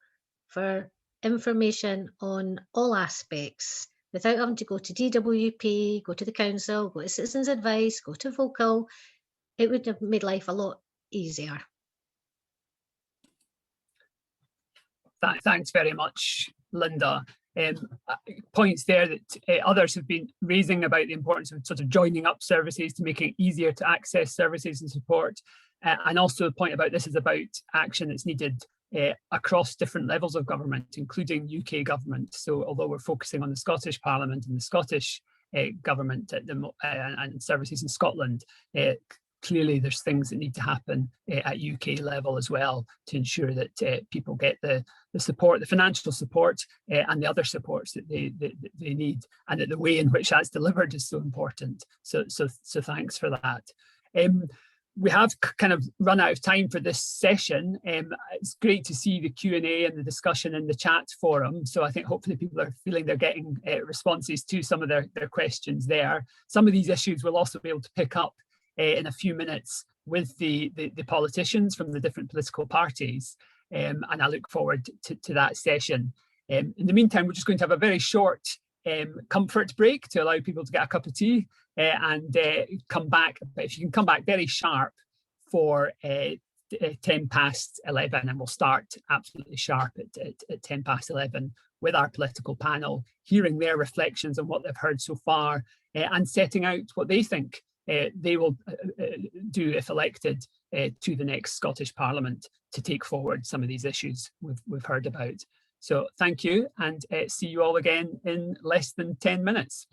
for information on all aspects, without having to go to DWP, go to the council, go to Citizens Advice, go to Vocal, it would have made life a lot easier. Thanks very much, Linda. Points there that others have been raising about the importance of sort of joining up services to make it easier to access services and support. And also the point about this is about action that's needed across different levels of government, including UK government. So although we're focusing on the Scottish Parliament and the Scottish government and services in Scotland, clearly there's things that need to happen at UK level as well to ensure that people get the support, the financial support and the other supports that they need, and that the way in which that's delivered is so important. So thanks for that. We have kind of run out of time for this session. It's great to see the Q&A and the discussion in the chat forum. So I think hopefully people are feeling they're getting responses to some of their questions there. Some of these issues we'll also be able to pick up in a few minutes with the politicians from the different political parties. And I look forward to that session. In the meantime, we're just going to have a very short comfort break to allow people to get a cup of tea and come back. But if you can come back very sharp for 11:10, and we'll start absolutely sharp at 11:10 with our political panel, hearing their reflections on what they've heard so far and setting out what they think they will do if elected to the next Scottish Parliament to take forward some of these issues we've heard about. So thank you, and see you all again in less than 10 minutes.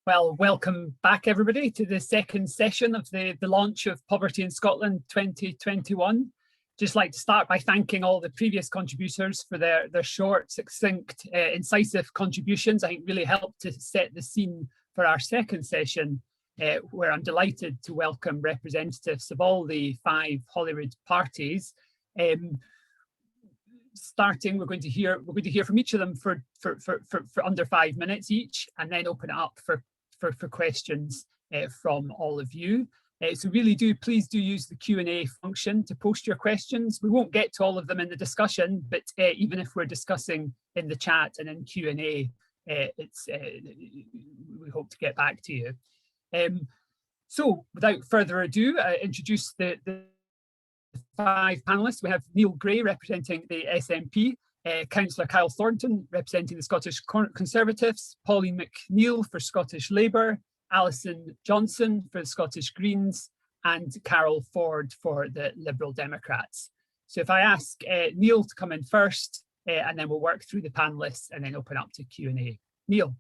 Well, welcome back everybody to the second session of the launch of Poverty in Scotland 2021. Just like to start by thanking all the previous contributors for their short, succinct, incisive contributions. I think really helped to set the scene for our second session, where I'm delighted to welcome representatives of all the 5 Holyrood parties. Starting, we're going to hear from each of them for under 5 minutes each, and then open it up for questions from all of you. So really please do use the Q&A function to post your questions. We won't get to all of them in the discussion, but even if we're discussing in the chat and in Q&A, we hope to get back to you. So without further ado, I introduce the 5 panellists. We have Neil Gray representing the SNP, Councillor Kyle Thornton representing the Scottish Conservatives, Pauline McNeill for Scottish Labour, Alison Johnson for the Scottish Greens, and Carole Ford for the Liberal Democrats. So if I ask Neil to come in first, and then we'll work through the panellists and then open up to Q&A. Neil.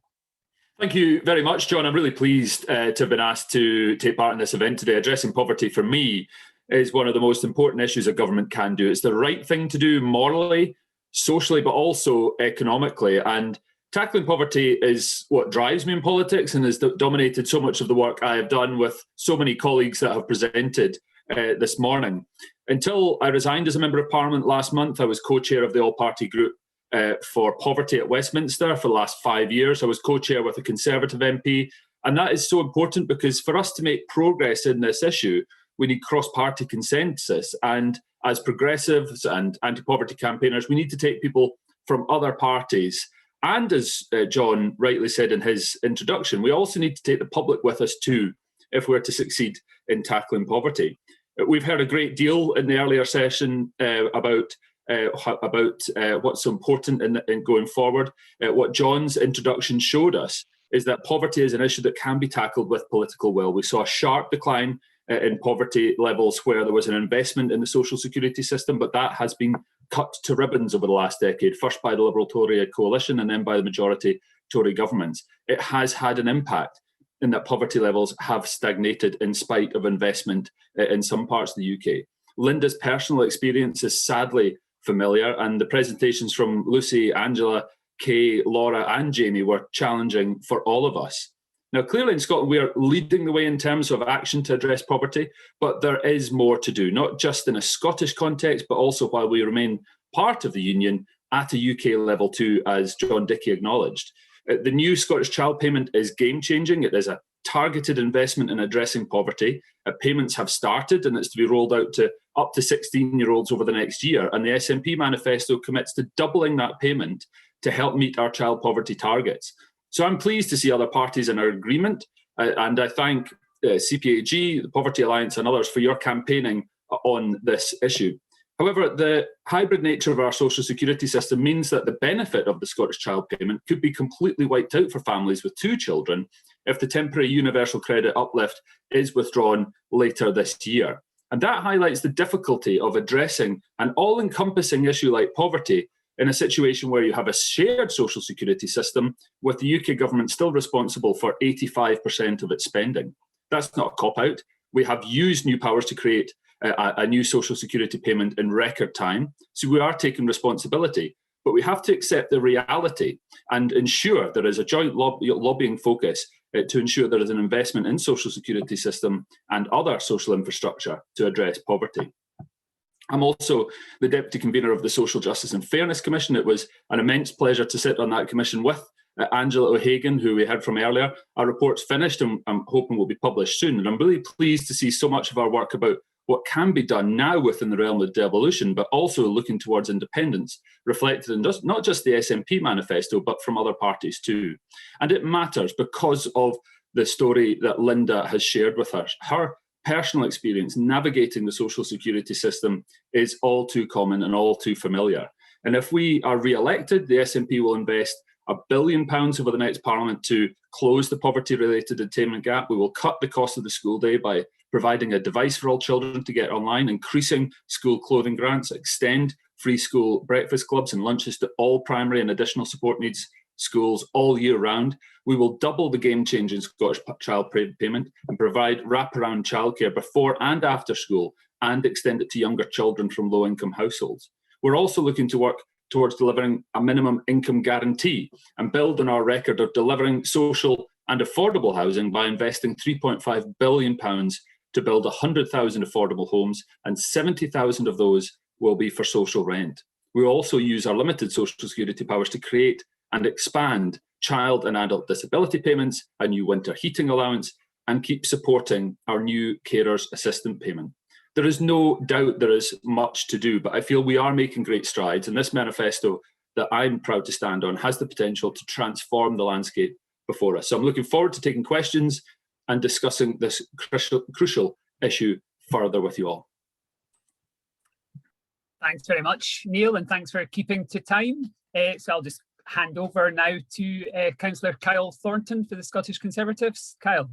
Thank you very much, John. I'm really pleased to have been asked to take part in this event today. Addressing poverty for me is one of the most important issues a government can do. It's the right thing to do morally, socially, but also economically. And tackling poverty is what drives me in politics and has dominated so much of the work I have done with so many colleagues that have presented this morning. Until I resigned as a Member of Parliament last month, I was co-chair of the all-party group for poverty at Westminster for the last 5 years. I was co-chair with a Conservative MP, and that is so important because for us to make progress in this issue, we need cross-party consensus. And as progressives and anti-poverty campaigners, we need to take people from other parties. And as John rightly said in his introduction, we also need to take the public with us too, if we're to succeed in tackling poverty. We've heard a great deal in the earlier session about what's so important in going forward. What John's introduction showed us is that poverty is an issue that can be tackled with political will. We saw a sharp decline in poverty levels where there was an investment in the social security system, but that has been cut to ribbons over the last decade, first by the Liberal Tory coalition and then by the majority Tory governments. It has had an impact in that poverty levels have stagnated in spite of investment in some parts of the UK. Linda's personal experience is sadly familiar, and the presentations from Lucy, Angela, Kay, Laura and Jamie were challenging for all of us. Now, clearly in Scotland, we are leading the way in terms of action to address poverty, but there is more to do, not just in a Scottish context, but also while we remain part of the Union at a UK level too, as John Dickie acknowledged. The new Scottish Child Payment is game-changing. It is a targeted investment in addressing poverty. Payments have started and it's to be rolled out to up to 16-year-olds over the next year. And the SNP manifesto commits to doubling that payment to help meet our child poverty targets. So I'm pleased to see other parties in our agreement, and I thank CPAG, the Poverty Alliance and others for your campaigning on this issue. However, the hybrid nature of our social security system means that the benefit of the Scottish Child Payment could be completely wiped out for families with 2 children if the temporary universal credit uplift is withdrawn later this year. And that highlights the difficulty of addressing an all-encompassing issue like poverty in a situation where you have a shared social security system with the UK government still responsible for 85% of its spending. That's not a cop-out. We have used new powers to create a new social security payment in record time. So we are taking responsibility, but we have to accept the reality and ensure there is a joint lobbying focus to ensure there is an investment in social security system and other social infrastructure to address poverty. I'm also the Deputy Convener of the Social Justice and Fairness Commission. It was an immense pleasure to sit on that commission with Angela Hagan, who we heard from earlier. Our report's finished and I'm hoping will be published soon. And I'm really pleased to see so much of our work about what can be done now within the realm of devolution, but also looking towards independence, reflected in not just the SNP manifesto, but from other parties too. And it matters because of the story that Linda has shared with us. Her personal experience navigating the social security system is all too common and all too familiar. And if we are re-elected, the SNP will invest £1 billion over the next Parliament to close the poverty-related attainment gap. We will cut the cost of the school day by providing a device for all children to get online, increasing school clothing grants, extend free school breakfast clubs and lunches to all primary and additional support needs schools all year round. We will double the game-changing Scottish Child Payment and provide wraparound childcare before and after school, and extend it to younger children from low-income households. We're also looking to work towards delivering a minimum income guarantee and build on our record of delivering social and affordable housing by investing £3.5 billion to build 100,000 affordable homes, and 70,000 of those will be for social rent. We also use our limited social security powers to create and expand child and adult disability payments, a new winter heating allowance, and keep supporting our new carers assistant payment. There is no doubt there is much to do, but I feel we are making great strides, and this manifesto that I'm proud to stand on has the potential to transform the landscape before us. So I'm looking forward to taking questions and discussing this crucial issue further with you all. Thanks very much, Neil, and thanks for keeping to time. So I'll just hand over now to Councillor Carole Thornton for the Scottish Conservatives. Kyle.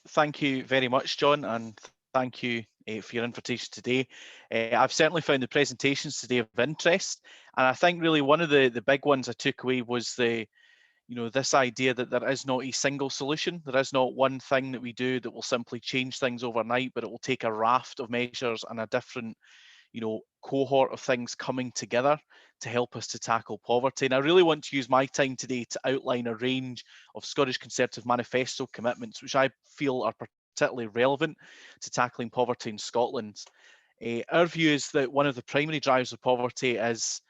Thank you very much, John, and thank you for your invitation today. I've certainly found the presentations today of interest, and I think really one of the big ones I took away was this idea that there is not a single solution. There is not one thing that we do that will simply change things overnight, but it will take a raft of measures and a different cohort of things coming together to help us to tackle poverty. And I really want to use my time today to outline a range of Scottish Conservative manifesto commitments, which I feel are particularly relevant to tackling poverty in Scotland. Our view is that one of the primary drivers of poverty is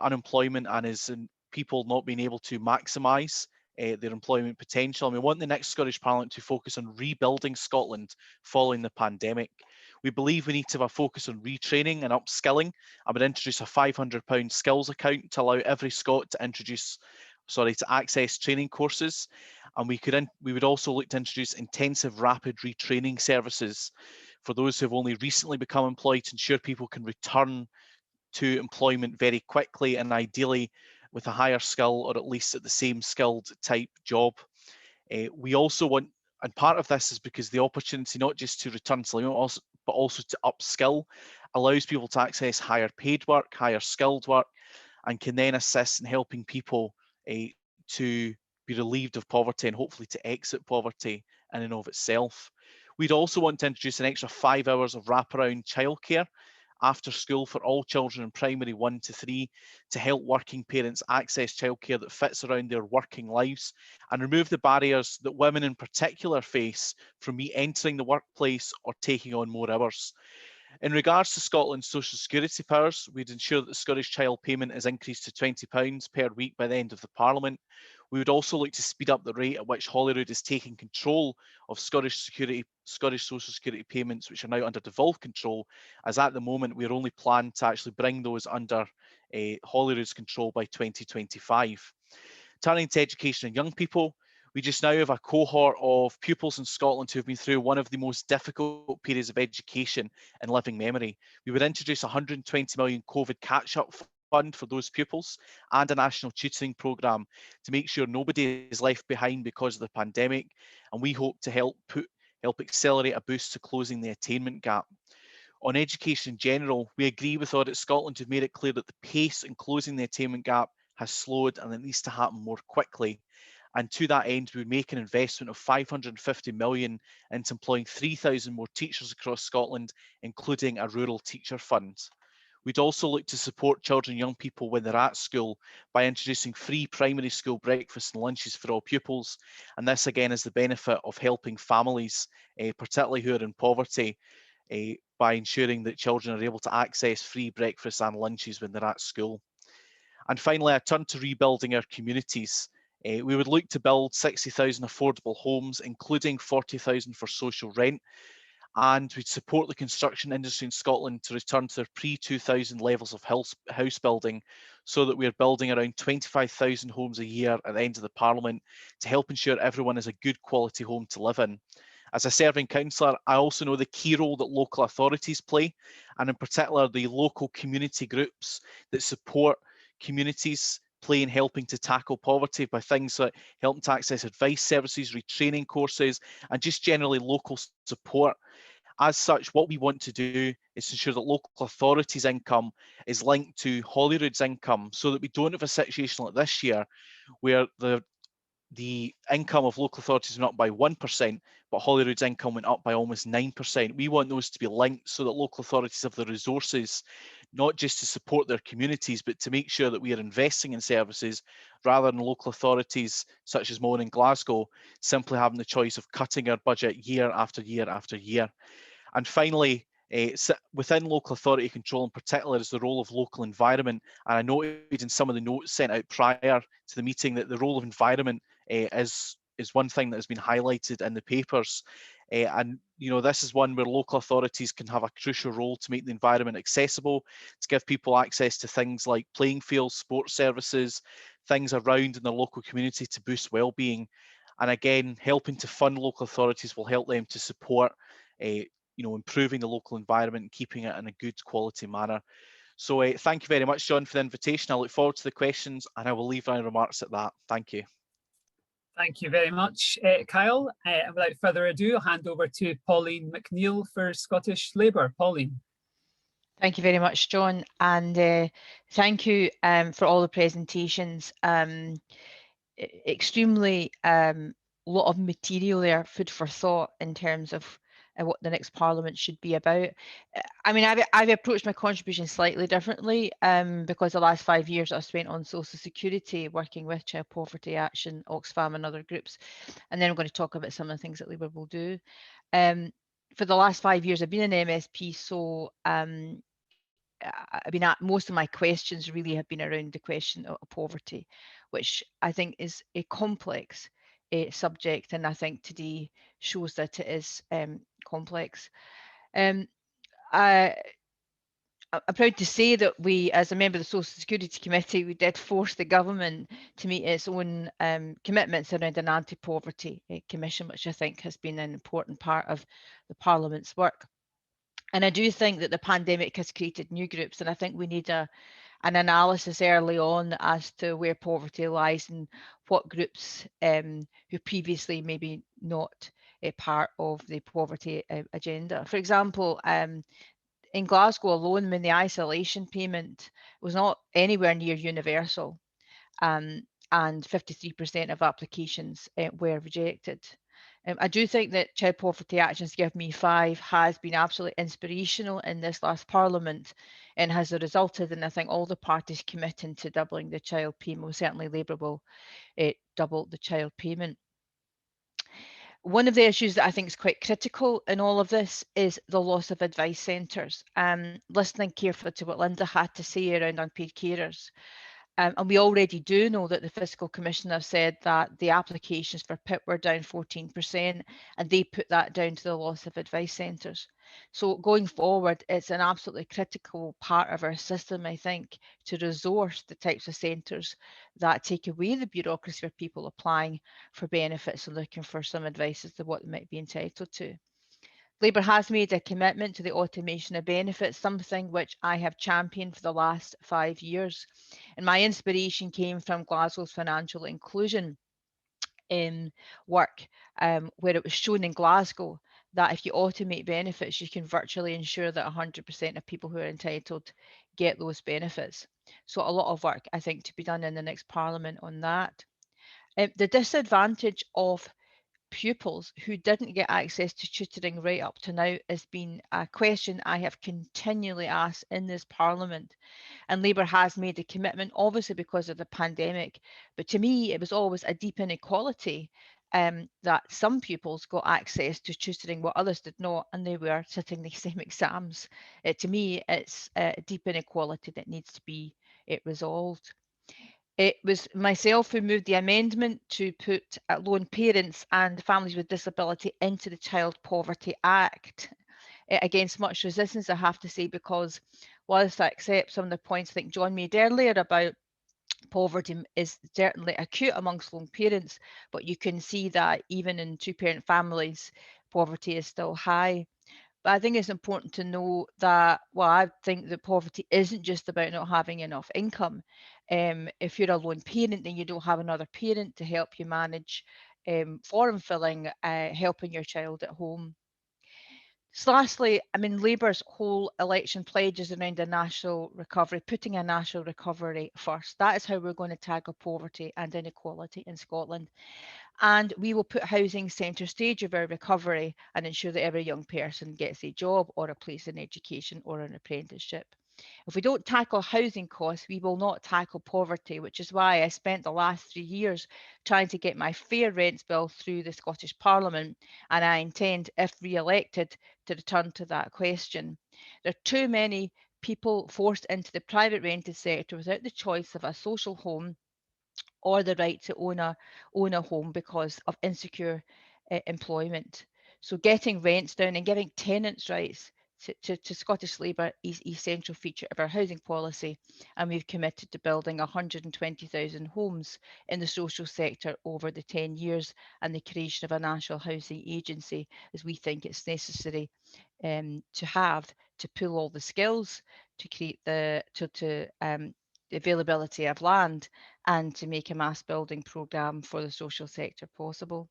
unemployment, and is in people not being able to maximise their employment potential. And we want the next Scottish Parliament to focus on rebuilding Scotland following the pandemic. We believe we need to have a focus on retraining and upskilling. I would introduce a £500 skills account to allow every Scot to access training courses. And we would also look to introduce intensive rapid retraining services for those who have only recently become employed, to ensure people can return to employment very quickly, and ideally with a higher skill, or at least at the same skilled type job. We also want, and part of this is because the opportunity not just to return to employment, but also to upskill, allows people to access higher paid work, higher skilled work, and can then assist in helping people to be relieved of poverty and hopefully to exit poverty in and of itself. We'd also want to introduce an extra 5 hours of wraparound childcare after school for all children in primary 1 to 3 to help working parents access childcare that fits around their working lives, and remove the barriers that women in particular face from re-entering the workplace or taking on more hours. In regards to Scotland's social security powers, we'd ensure that the Scottish Child Payment is increased to £20 per week by the end of the Parliament. We would also look to speed up the rate at which Holyrood is taking control of Scottish social security payments, which are now under devolved control, as at the moment we're only planned to actually bring those under Holyrood's control by 2025. Turning to education and young people, we just now have a cohort of pupils in Scotland who have been through one of the most difficult periods of education in living memory. We would introduce a £120 million COVID catch-up fund for those pupils and a national tutoring programme to make sure nobody is left behind because of the pandemic, and we hope to help accelerate a boost to closing the attainment gap. On education in general, we agree with Audit Scotland, who've made it clear that the pace in closing the attainment gap has slowed and it needs to happen more quickly. And to that end, we would make an investment of £550 million into employing 3,000 more teachers across Scotland, including a rural teacher fund. We'd also look to support children and young people when they're at school by introducing free primary school breakfasts and lunches for all pupils. And this again is the benefit of helping families, particularly who are in poverty, by ensuring that children are able to access free breakfasts and lunches when they're at school. And finally, I turn to rebuilding our communities. We would look to build 60,000 affordable homes, including 40,000 for social rent. And we'd support the construction industry in Scotland to return to their pre-2000 levels of house building, so that we're building around 25,000 homes a year at the end of the Parliament to help ensure everyone has a good quality home to live in. As a serving councillor, I also know the key role that local authorities play, and in particular the local community groups that support communities play in helping to tackle poverty by things like helping to access advice services, retraining courses, and just generally local support. As such, what we want to do is ensure that local authorities' income is linked to Holyrood's income, so that we don't have a situation like this year where the income of local authorities went up by 1%, but Holyrood's income went up by almost 9%. We want those to be linked so that local authorities have the resources, not just to support their communities, but to make sure that we are investing in services, rather than local authorities such as Mulvagh and Glasgow simply having the choice of cutting our budget year after year after year. And finally, within local authority control in particular is the role of local environment. And I noted in some of the notes sent out prior to the meeting that the role of environment is one thing that has been highlighted in the papers. And this is one where local authorities can have a crucial role to make the environment accessible, to give people access to things like playing fields, sports services, things around in their local community to boost well-being. And again, helping to fund local authorities will help them to support improving the local environment and keeping it in a good quality manner. So thank you very much, John, for the invitation. I look forward to the questions, and I will leave my remarks at that. Thank you. Thank you very much, Kyle. And without further ado, I'll hand over to Pauline McNeill for Scottish Labour. Pauline. Thank you very much, John, and thank you for all the presentations. Extremely lot of material there, food for thought in terms of what the next Parliament should be about. I mean, I've approached my contribution slightly differently because the last 5 years I've spent on social security, working with Child Poverty Action, Oxfam and other groups. And then I'm going to talk about some of the things that Labour will do. For the last 5 years, I've been an MSP, so most of my questions really have been around the question of poverty, which I think is a complex subject, and I think today shows that it is complex. I'm proud to say that we, as a member of the Social Security Committee, we did force the government to meet its own commitments around an anti-poverty commission, which I think has been an important part of the Parliament's work. And I do think that the pandemic has created new groups, and I think we need an analysis early on as to where poverty lies and what groups who previously maybe not a part of the poverty agenda. For example, in Glasgow alone, when the isolation payment was not anywhere near universal, and 53% of applications were rejected. I do think that Child Poverty Action's Give Me 5 has been absolutely inspirational in this last Parliament and has resulted in, I think, all the parties committing to doubling the child payment. Certainly Labour will double the child payment. One of the issues that I think is quite critical in all of this is the loss of advice centres. Listening carefully to what Linda had to say around unpaid carers. And we already do know that the Fiscal Commissioner said that the applications for PIP were down 14%, and they put that down to the loss of advice centres. So going forward, it's an absolutely critical part of our system, I think, to resource the types of centres that take away the bureaucracy for people applying for benefits and looking for some advice as to what they might be entitled to. Labour has made a commitment to the automation of benefits, something which I have championed for the last 5 years. And my inspiration came from Glasgow's financial inclusion work, where it was shown in Glasgow that if you automate benefits, you can virtually ensure that 100% of people who are entitled get those benefits. So a lot of work, I think, to be done in the next Parliament on that. The disadvantage of pupils who didn't get access to tutoring right up to now has been a question I have continually asked in this Parliament, and Labour has made a commitment, obviously because of the pandemic, but to me it was always a deep inequality that some pupils got access to tutoring while others did not, and they were sitting the same exams. To me, it's a deep inequality that needs to be resolved. It was myself who moved the amendment to put lone parents and families with disability into the Child Poverty Act. Against much resistance, I have to say, because whilst I accept some of the points I think John made earlier about poverty is certainly acute amongst lone parents, but you can see that even in two-parent families, poverty is still high. But I think it's important to know that, well, I think that poverty isn't just about not having enough income. If you're a lone parent, then you don't have another parent to help you manage form filling, helping your child at home. So lastly, I mean, Labour's whole election pledge is around a national recovery, putting a national recovery first. That is how we're going to tackle poverty and inequality in Scotland. And we will put housing centre stage of our recovery and ensure that every young person gets a job or a place in education or an apprenticeship. If we don't tackle housing costs, we will not tackle poverty, which is why I spent the last 3 years trying to get my fair rents bill through the Scottish Parliament, and I intend, if re-elected, to return to that question. There are too many people forced into the private rented sector without the choice of a social home or the right to own a home because of insecure employment. So getting rents down and giving tenants' rights to Scottish Labour is a central feature of our housing policy, and we've committed to building 120,000 homes in the social sector over the 10 years, and the creation of a national housing agency, as we think it's necessary to pull all the skills, to create the availability of land, and to make a mass building programme for the social sector possible.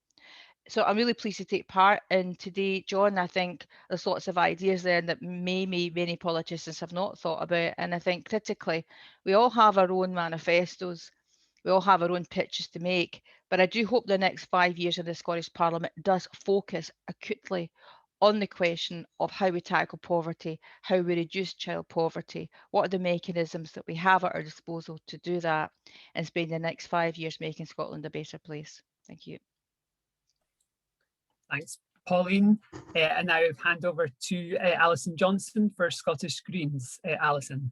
So I'm really pleased to take part in today, John. I think there's lots of ideas there that maybe many politicians have not thought about. And I think critically, we all have our own manifestos, we all have our own pitches to make, but I do hope the next 5 years in the Scottish Parliament does focus acutely on the question of how we tackle poverty, how we reduce child poverty, what are the mechanisms that we have at our disposal to do that, and spend the next 5 years making Scotland a better place. Thank you. Thanks, Pauline. And now I hand over to Alison Johnson for Scottish Greens. Alison.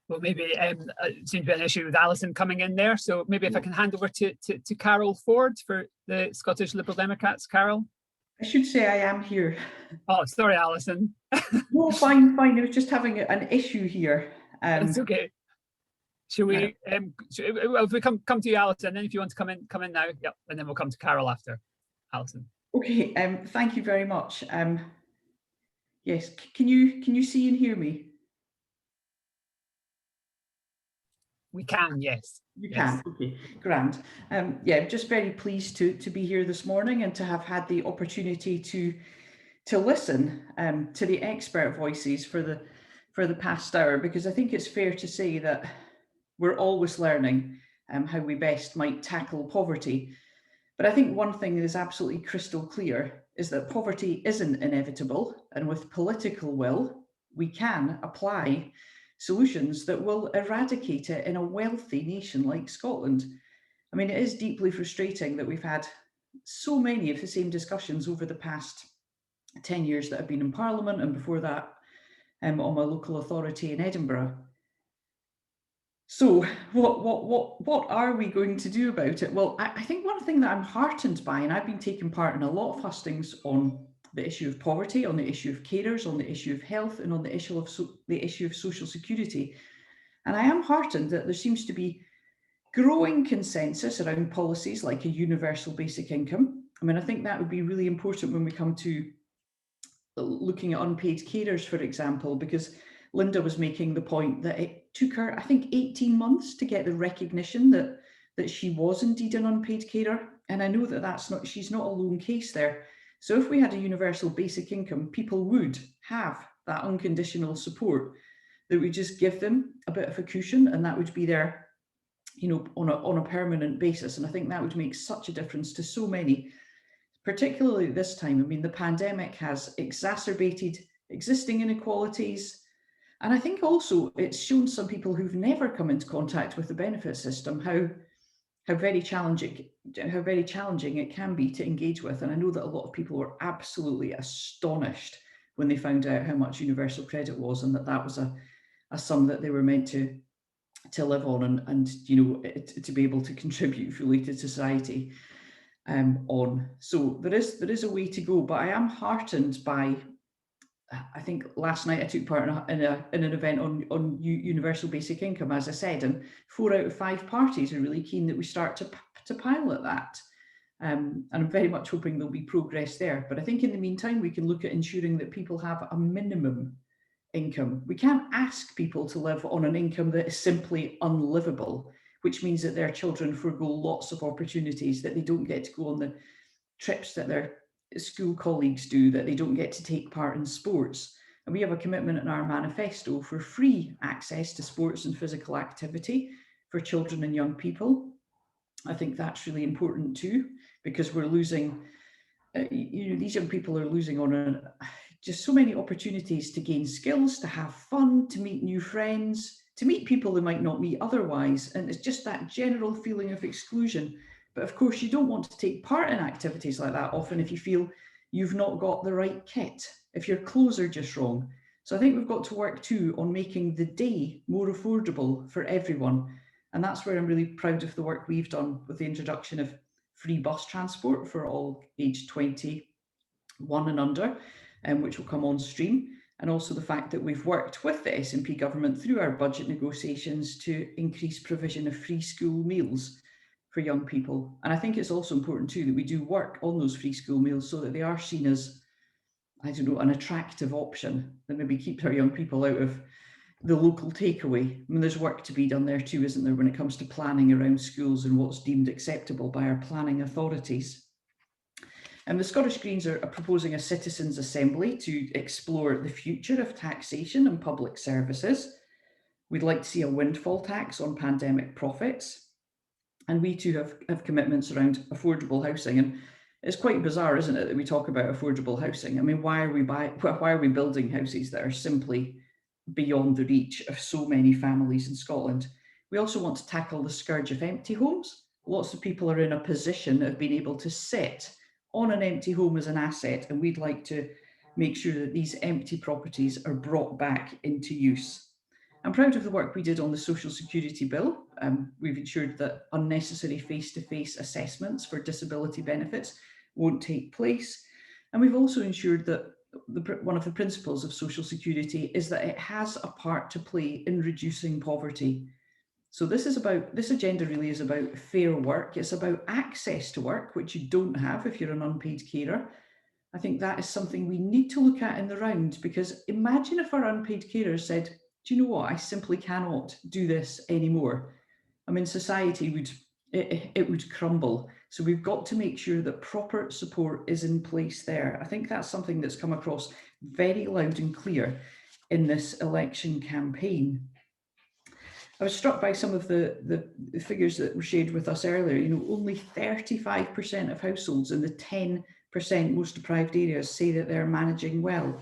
Well, maybe it seems to be an issue with Alison coming in there. So maybe if I can hand over to Carole Ford for the Scottish Liberal Democrats. Carole. I should say I am here. Oh, sorry, Alison. No, fine. I was just having an issue here. It's okay. Should we? If we come to you, Alison, and then if you want to come in now, yep, and then we'll come to Carole after. Alison. Okay. Thank you very much. Yes. Can you see and hear me? We can, yes. You can, okay, grand. Yeah, I'm just very pleased to be here this morning and to have had the opportunity to listen to the expert voices for the past hour, because I think it's fair to say that we're always learning how we best might tackle poverty. But I think one thing that is absolutely crystal clear is that poverty isn't inevitable, and with political will, we can apply solutions that will eradicate it in a wealthy nation like Scotland. I mean, it is deeply frustrating that we've had so many of the same discussions over the past 10 years that I've been in Parliament, and before that on my local authority in Edinburgh. So what are we going to do about it? Well, I think one thing that I'm heartened by, and I've been taking part in a lot of hustings on the issue of poverty, on the issue of carers, on the issue of health, and on the issue of social security. And I am heartened that there seems to be growing consensus around policies like a universal basic income. I mean, I think that would be really important when we come to looking at unpaid carers, for example, because Linda was making the point that it took her, I think, 18 months to get the recognition that she was indeed an unpaid carer. And I know that she's not a lone case there. So if we had a universal basic income, people would have that unconditional support that would just give them a bit of a cushion, and that would be there, you know, on a permanent basis. And I think that would make such a difference to so many, particularly at this time. I mean, the pandemic has exacerbated existing inequalities. And I think also it's shown some people who've never come into contact with the benefit system how very challenging it can be to engage with. And I know that a lot of people were absolutely astonished when they found out how much universal credit was, and that was a sum that they were meant to live on and you know, to be able to contribute fully to society on. So there is a way to go, but I am heartened by, I think last night I took part in an event on universal basic income, as I said, and 4 out of 5 parties are really keen that we start to pilot that. And I'm very much hoping there'll be progress there. But I think in the meantime, we can look at ensuring that people have a minimum income. We can't ask people to live on an income that is simply unlivable, which means that their children forgo lots of opportunities, that they don't get to go on the trips that their school colleagues do, that they don't get to take part in sports. And we have a commitment in our manifesto for free access to sports and physical activity for children and young people. I think that's really important too, because we're losing, these young people are losing on just so many opportunities to gain skills, to have fun, to meet new friends, to meet people they might not meet otherwise. And it's just that general feeling of exclusion. But of course, you don't want to take part in activities like that often if you feel you've not got the right kit, if your clothes are just wrong. So I think we've got to work too on making the day more affordable for everyone. And that's where I'm really proud of the work we've done with the introduction of free bus transport for all aged 21 and under, which will come on stream. And also the fact that we've worked with the SNP government through our budget negotiations to increase provision of free school meals for young people. And I think it's also important too that we do work on those free school meals so that they are seen as, I don't know, an attractive option that maybe keeps our young people out of the local takeaway. I mean, there's work to be done there too, isn't there, when it comes to planning around schools and what's deemed acceptable by our planning authorities. And the Scottish Greens are proposing a citizens' assembly to explore the future of taxation and public services. We'd like to see a windfall tax on pandemic profits. And we too have commitments around affordable housing. And it's quite bizarre, isn't it, that we talk about affordable housing? I mean, why are we building houses that are simply beyond the reach of so many families in Scotland? We also want to tackle the scourge of empty homes. Lots of people are in a position of being able to sit on an empty home as an asset, and we'd like to make sure that these empty properties are brought back into use. I'm proud of the work we did on the Social Security Bill. We've ensured that unnecessary face-to-face assessments for disability benefits won't take place. And we've also ensured that one of the principles of Social Security is that it has a part to play in reducing poverty. So this agenda really is about fair work. It's about access to work, which you don't have if you're an unpaid carer. I think that is something we need to look at in the round, because imagine if our unpaid carers said, do you know what, I simply cannot do this anymore. I mean, society would crumble. So we've got to make sure that proper support is in place there. I think that's something that's come across very loud and clear in this election campaign. I was struck by some of the figures that were shared with us earlier. You know, only 35% of households in the 10% most deprived areas say that they're managing well.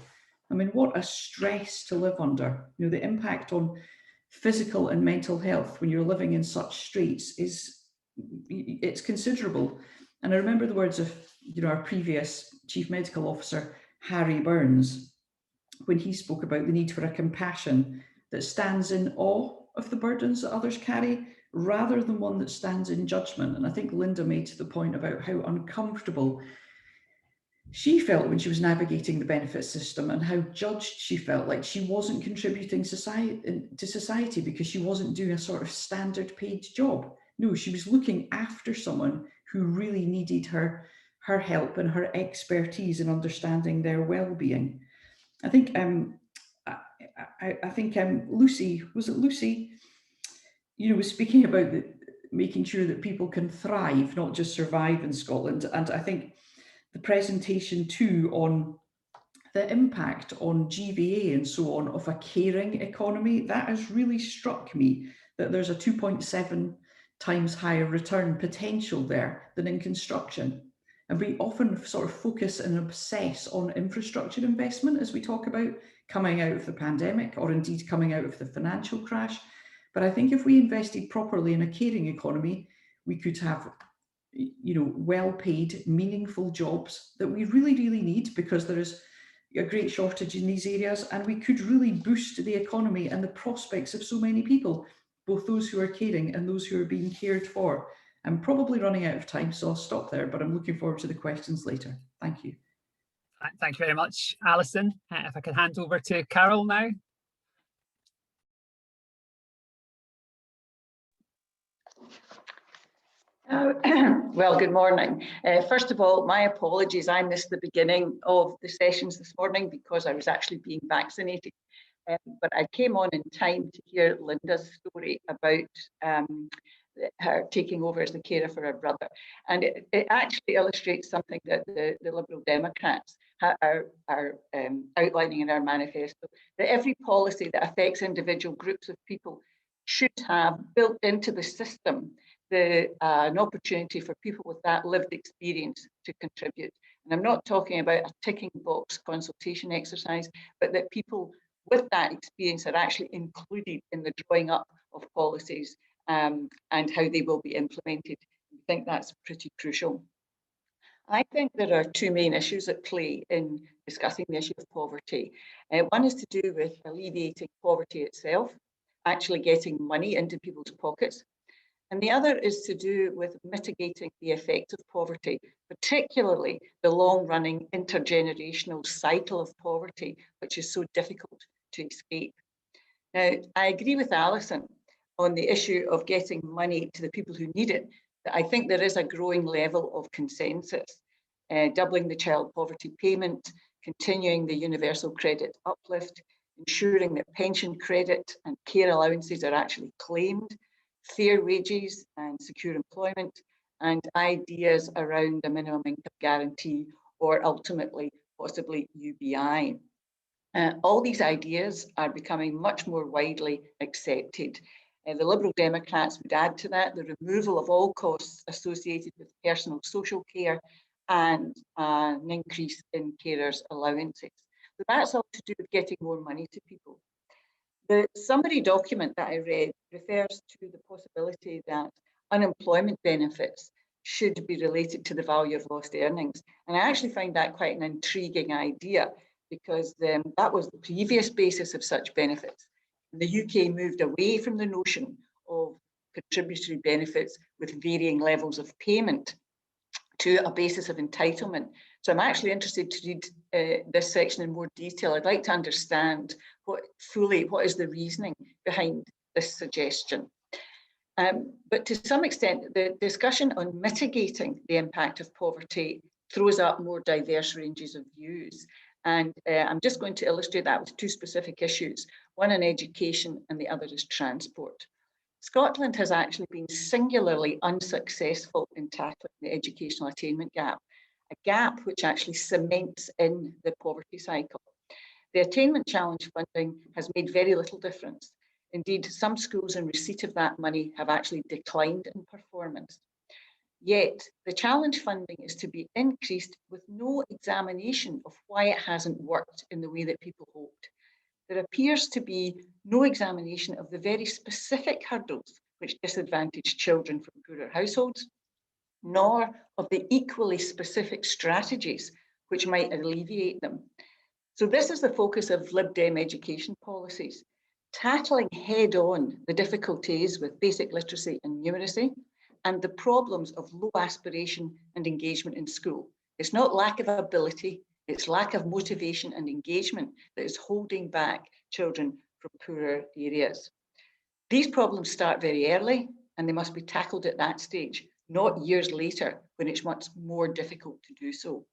I mean, what a stress to live under. You know, the impact on physical and mental health when you're living in such straits it's considerable. And I remember the words of, you know, our previous Chief Medical Officer, Harry Burns, when he spoke about the need for a compassion that stands in awe of the burdens that others carry, rather than one that stands in judgment. And I think Linda made the point about how uncomfortable she felt when she was navigating the benefit system, and how judged she felt, like she wasn't contributing to society because she wasn't doing a sort of standard paid job. No, she was looking after someone who really needed her help and her expertise in understanding their well-being. I think Lucy, was it Lucy, you know, was speaking about making sure that people can thrive, not just survive in Scotland. And I think the presentation too on the impact on GVA and so on of a caring economy, that has really struck me, that there's a 2.7 times higher return potential there than in construction. And we often sort of focus and obsess on infrastructure investment as we talk about coming out of the pandemic, or indeed coming out of the financial crash. But I think if we invested properly in a caring economy, we could have, you know, well-paid, meaningful jobs that we really, really need, because there is a great shortage in these areas, and we could really boost the economy and the prospects of so many people, both those who are caring and those who are being cared for. I'm probably running out of time, so I'll stop there, but I'm looking forward to the questions later. Thank you. Thank you very much, Alison. If I could hand over to Carole now. Well, good morning. First of all, my apologies. I missed the beginning of the sessions this morning because I was actually being vaccinated. but I came on in time to hear Linda's story about her taking over as the carer for her brother. And it actually illustrates something that the Liberal Democrats are outlining in our manifesto, that every policy that affects individual groups of people should have built into the system an opportunity for people with that lived experience to contribute. And I'm not talking about a ticking box consultation exercise, but that people with that experience are actually included in the drawing up of policies and how they will be implemented. I think that's pretty crucial. I think there are two main issues at play in discussing the issue of poverty. One is to do with alleviating poverty itself, actually getting money into people's pockets. And the other is to do with mitigating the effects of poverty, particularly the long-running intergenerational cycle of poverty, which is so difficult to escape. Now, I agree with Alison on the issue of getting money to the people who need it. I think there is a growing level of consensus, doubling the child poverty payment, continuing the universal credit uplift, ensuring that pension credit and care allowances are actually claimed, fair wages and secure employment, and ideas around the minimum income guarantee, or ultimately, possibly UBI. All these ideas are becoming much more widely accepted. The Liberal Democrats would add to that the removal of all costs associated with personal social care and an increase in carers' allowances. So that's all to do with getting more money to people. The summary document that I read refers to the possibility that unemployment benefits should be related to the value of lost earnings. And I actually find that quite an intriguing idea, because that was the previous basis of such benefits. The UK moved away from the notion of contributory benefits with varying levels of payment to a basis of entitlement. So I'm actually interested to read this section in more detail. I'd like to understand what is the reasoning behind this suggestion. But to some extent, the discussion on mitigating the impact of poverty throws up more diverse ranges of views. And I'm just going to illustrate that with two specific issues, one on education and the other is transport. Scotland has actually been singularly unsuccessful in tackling the educational attainment gap, a gap which actually cements in the poverty cycle. The attainment challenge funding has made very little difference. Indeed, some schools in receipt of that money have actually declined in performance. Yet, the challenge funding is to be increased with no examination of why it hasn't worked in the way that people hoped. There appears to be no examination of the very specific hurdles which disadvantage children from poorer households, nor of the equally specific strategies which might alleviate them. So this is the focus of Lib Dem education policies, tackling head-on the difficulties with basic literacy and numeracy, and the problems of low aspiration and engagement in school. It's not lack of ability, it's lack of motivation and engagement that is holding back children from poorer areas. These problems start very early and they must be tackled at that stage, not years later when it's much more difficult to do so.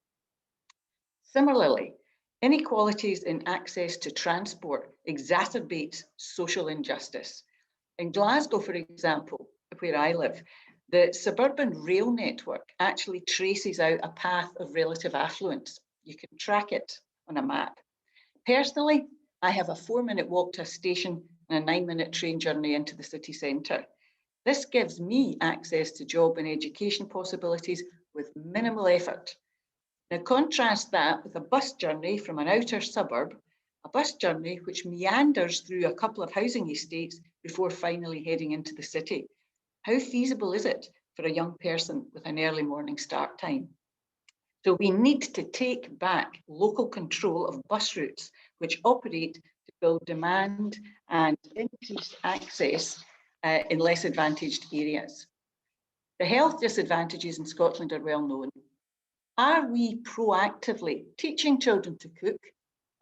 Similarly, inequalities in access to transport exacerbates social injustice. In Glasgow, for example, where I live, the suburban rail network actually traces out a path of relative affluence. You can track it on a map. Personally, I have a 4-minute walk to a station and a 9-minute train journey into the city centre. This gives me access to job and education possibilities with minimal effort. Now contrast that with a bus journey from an outer suburb, a bus journey which meanders through a couple of housing estates before finally heading into the city. How feasible is it for a young person with an early morning start time? So we need to take back local control of bus routes which operate to build demand and increase access in less advantaged areas. The health disadvantages in Scotland are well known. Are we proactively teaching children to cook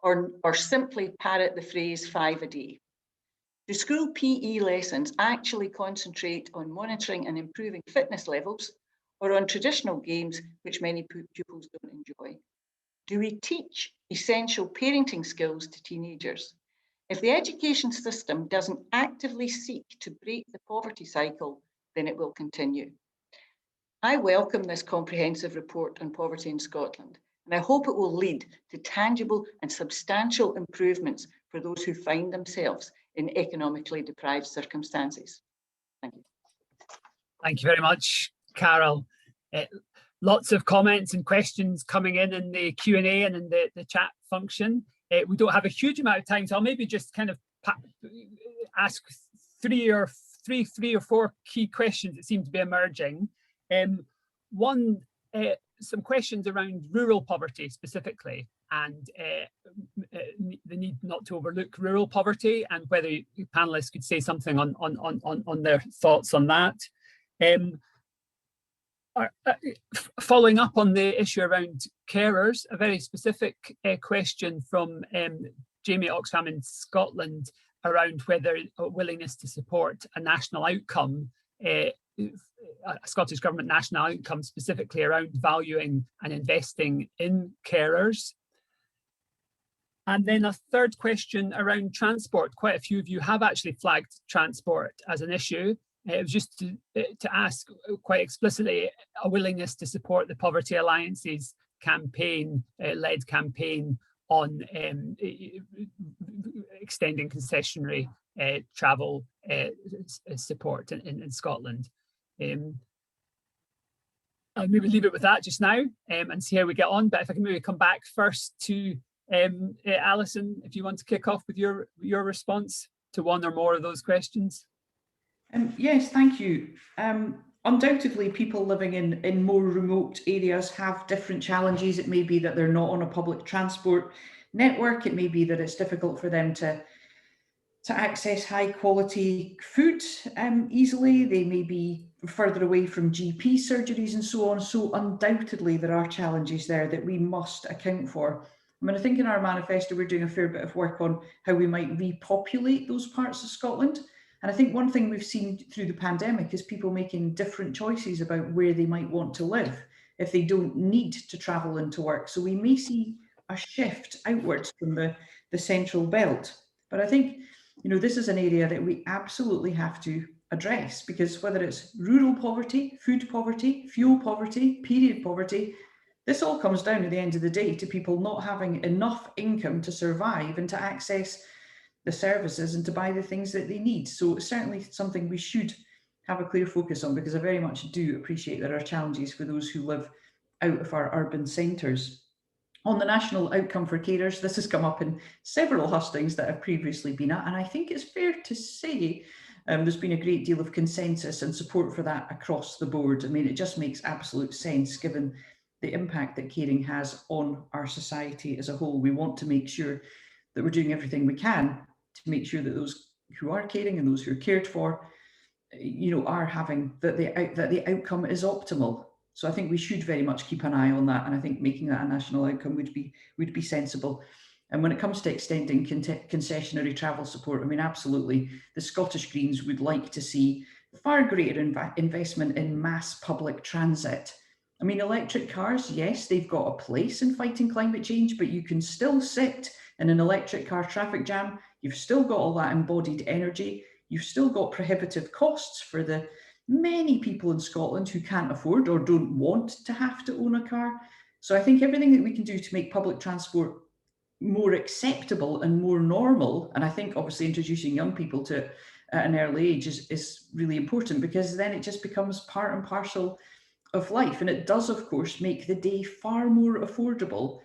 or simply parrot the phrase 5 a day? Do school PE lessons actually concentrate on monitoring and improving fitness levels or on traditional games which many pupils don't enjoy? Do we teach essential parenting skills to teenagers? If the education system doesn't actively seek to break the poverty cycle, then it will continue. I welcome this comprehensive report on poverty in Scotland, and I hope it will lead to tangible and substantial improvements for those who find themselves in economically deprived circumstances. Thank you. Thank you very much, Carole. Lots of comments and questions coming in the Q&A and in the chat function. We don't have a huge amount of time, so I'll maybe just kind of ask three or four key questions that seem to be emerging. One, some questions around rural poverty specifically, and the need not to overlook rural poverty, and whether panelists could say something on their thoughts on that. Following up on the issue around carers, a very specific question from Jamie Oxfam in Scotland around whether a willingness to support a national outcome, a Scottish Government national outcome specifically around valuing and investing in carers. And then a third question around transport. Quite a few of you have actually flagged transport as an issue. It was just to ask quite explicitly a willingness to support the Poverty Alliance's campaign, led campaign on extending concessionary travel support in Scotland. I'll maybe leave it with that just now and see how we get on. But if I can maybe come back first to Alison, if you want to kick off with your response to one or more of those questions. Yes, thank you. Undoubtedly, people living in more remote areas have different challenges. It may be that they're not on a public transport network. It may be that it's difficult for them to access high quality food easily. They may be further away from GP surgeries and so on. So undoubtedly, there are challenges there that we must account for. I mean, I think in our manifesto, we're doing a fair bit of work on how we might repopulate those parts of Scotland. And I think one thing we've seen through the pandemic is people making different choices about where they might want to live if they don't need to travel into work. So we may see a shift outwards from the central belt. But I think, you know, this is an area that we absolutely have to address, because whether it's rural poverty, food poverty, fuel poverty, period poverty, this all comes down at the end of the day to people not having enough income to survive and to access the services and to buy the things that they need. So it's certainly something we should have a clear focus on, because I very much do appreciate there are challenges for those who live out of our urban centres. On the national outcome for carers, this has come up in several hustings that I've previously been at, and I think it's fair to say there's been a great deal of consensus and support for that across the board. I mean, it just makes absolute sense given the impact that caring has on our society as a whole. We want to make sure that we're doing everything we can to make sure that those who are caring and those who are cared for, you know, are having that the outcome is optimal. So I think we should very much keep an eye on that, and I think making that a national outcome would be sensible. And when it comes to extending concessionary travel support, I mean, absolutely, the Scottish Greens would like to see far greater investment in mass public transit. I mean, electric cars, yes, they've got a place in fighting climate change, but you can still sit in an electric car traffic jam. You've still got all that embodied energy. You've still got prohibitive costs for the many people in Scotland who can't afford or don't want to have to own a car. So I think everything that we can do to make public transport more acceptable and more normal, and I think obviously introducing young people to it at an early age is really important, because then it just becomes part and parcel of life. And it does, of course, make the day far more affordable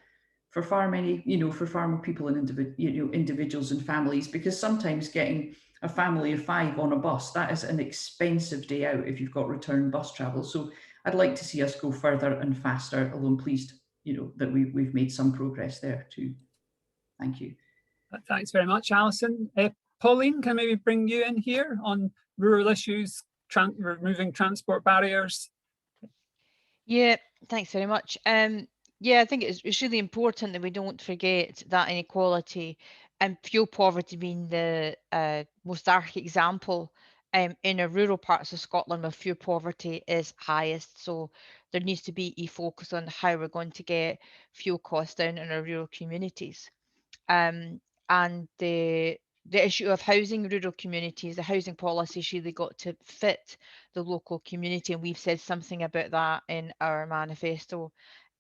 for far many, you know, for far more people and individuals and families, because sometimes getting a family of 5 on a bus, that is an expensive day out if you've got return bus travel. So I'd like to see us go further and faster, although I'm pleased, you know, that we've made some progress there too. Thank you. Thanks very much, Alison. Pauline, can I maybe bring you in here on rural issues, removing transport barriers? Yeah, thanks very much. Yeah, I think it's really important that we don't forget that inequality, and fuel poverty being the most stark example in the rural parts of Scotland where fuel poverty is highest. So there needs to be a focus on how we're going to get fuel costs down in our rural communities. And the the issue of housing rural communities, the housing policies really got to fit the local community, and we've said something about that in our manifesto.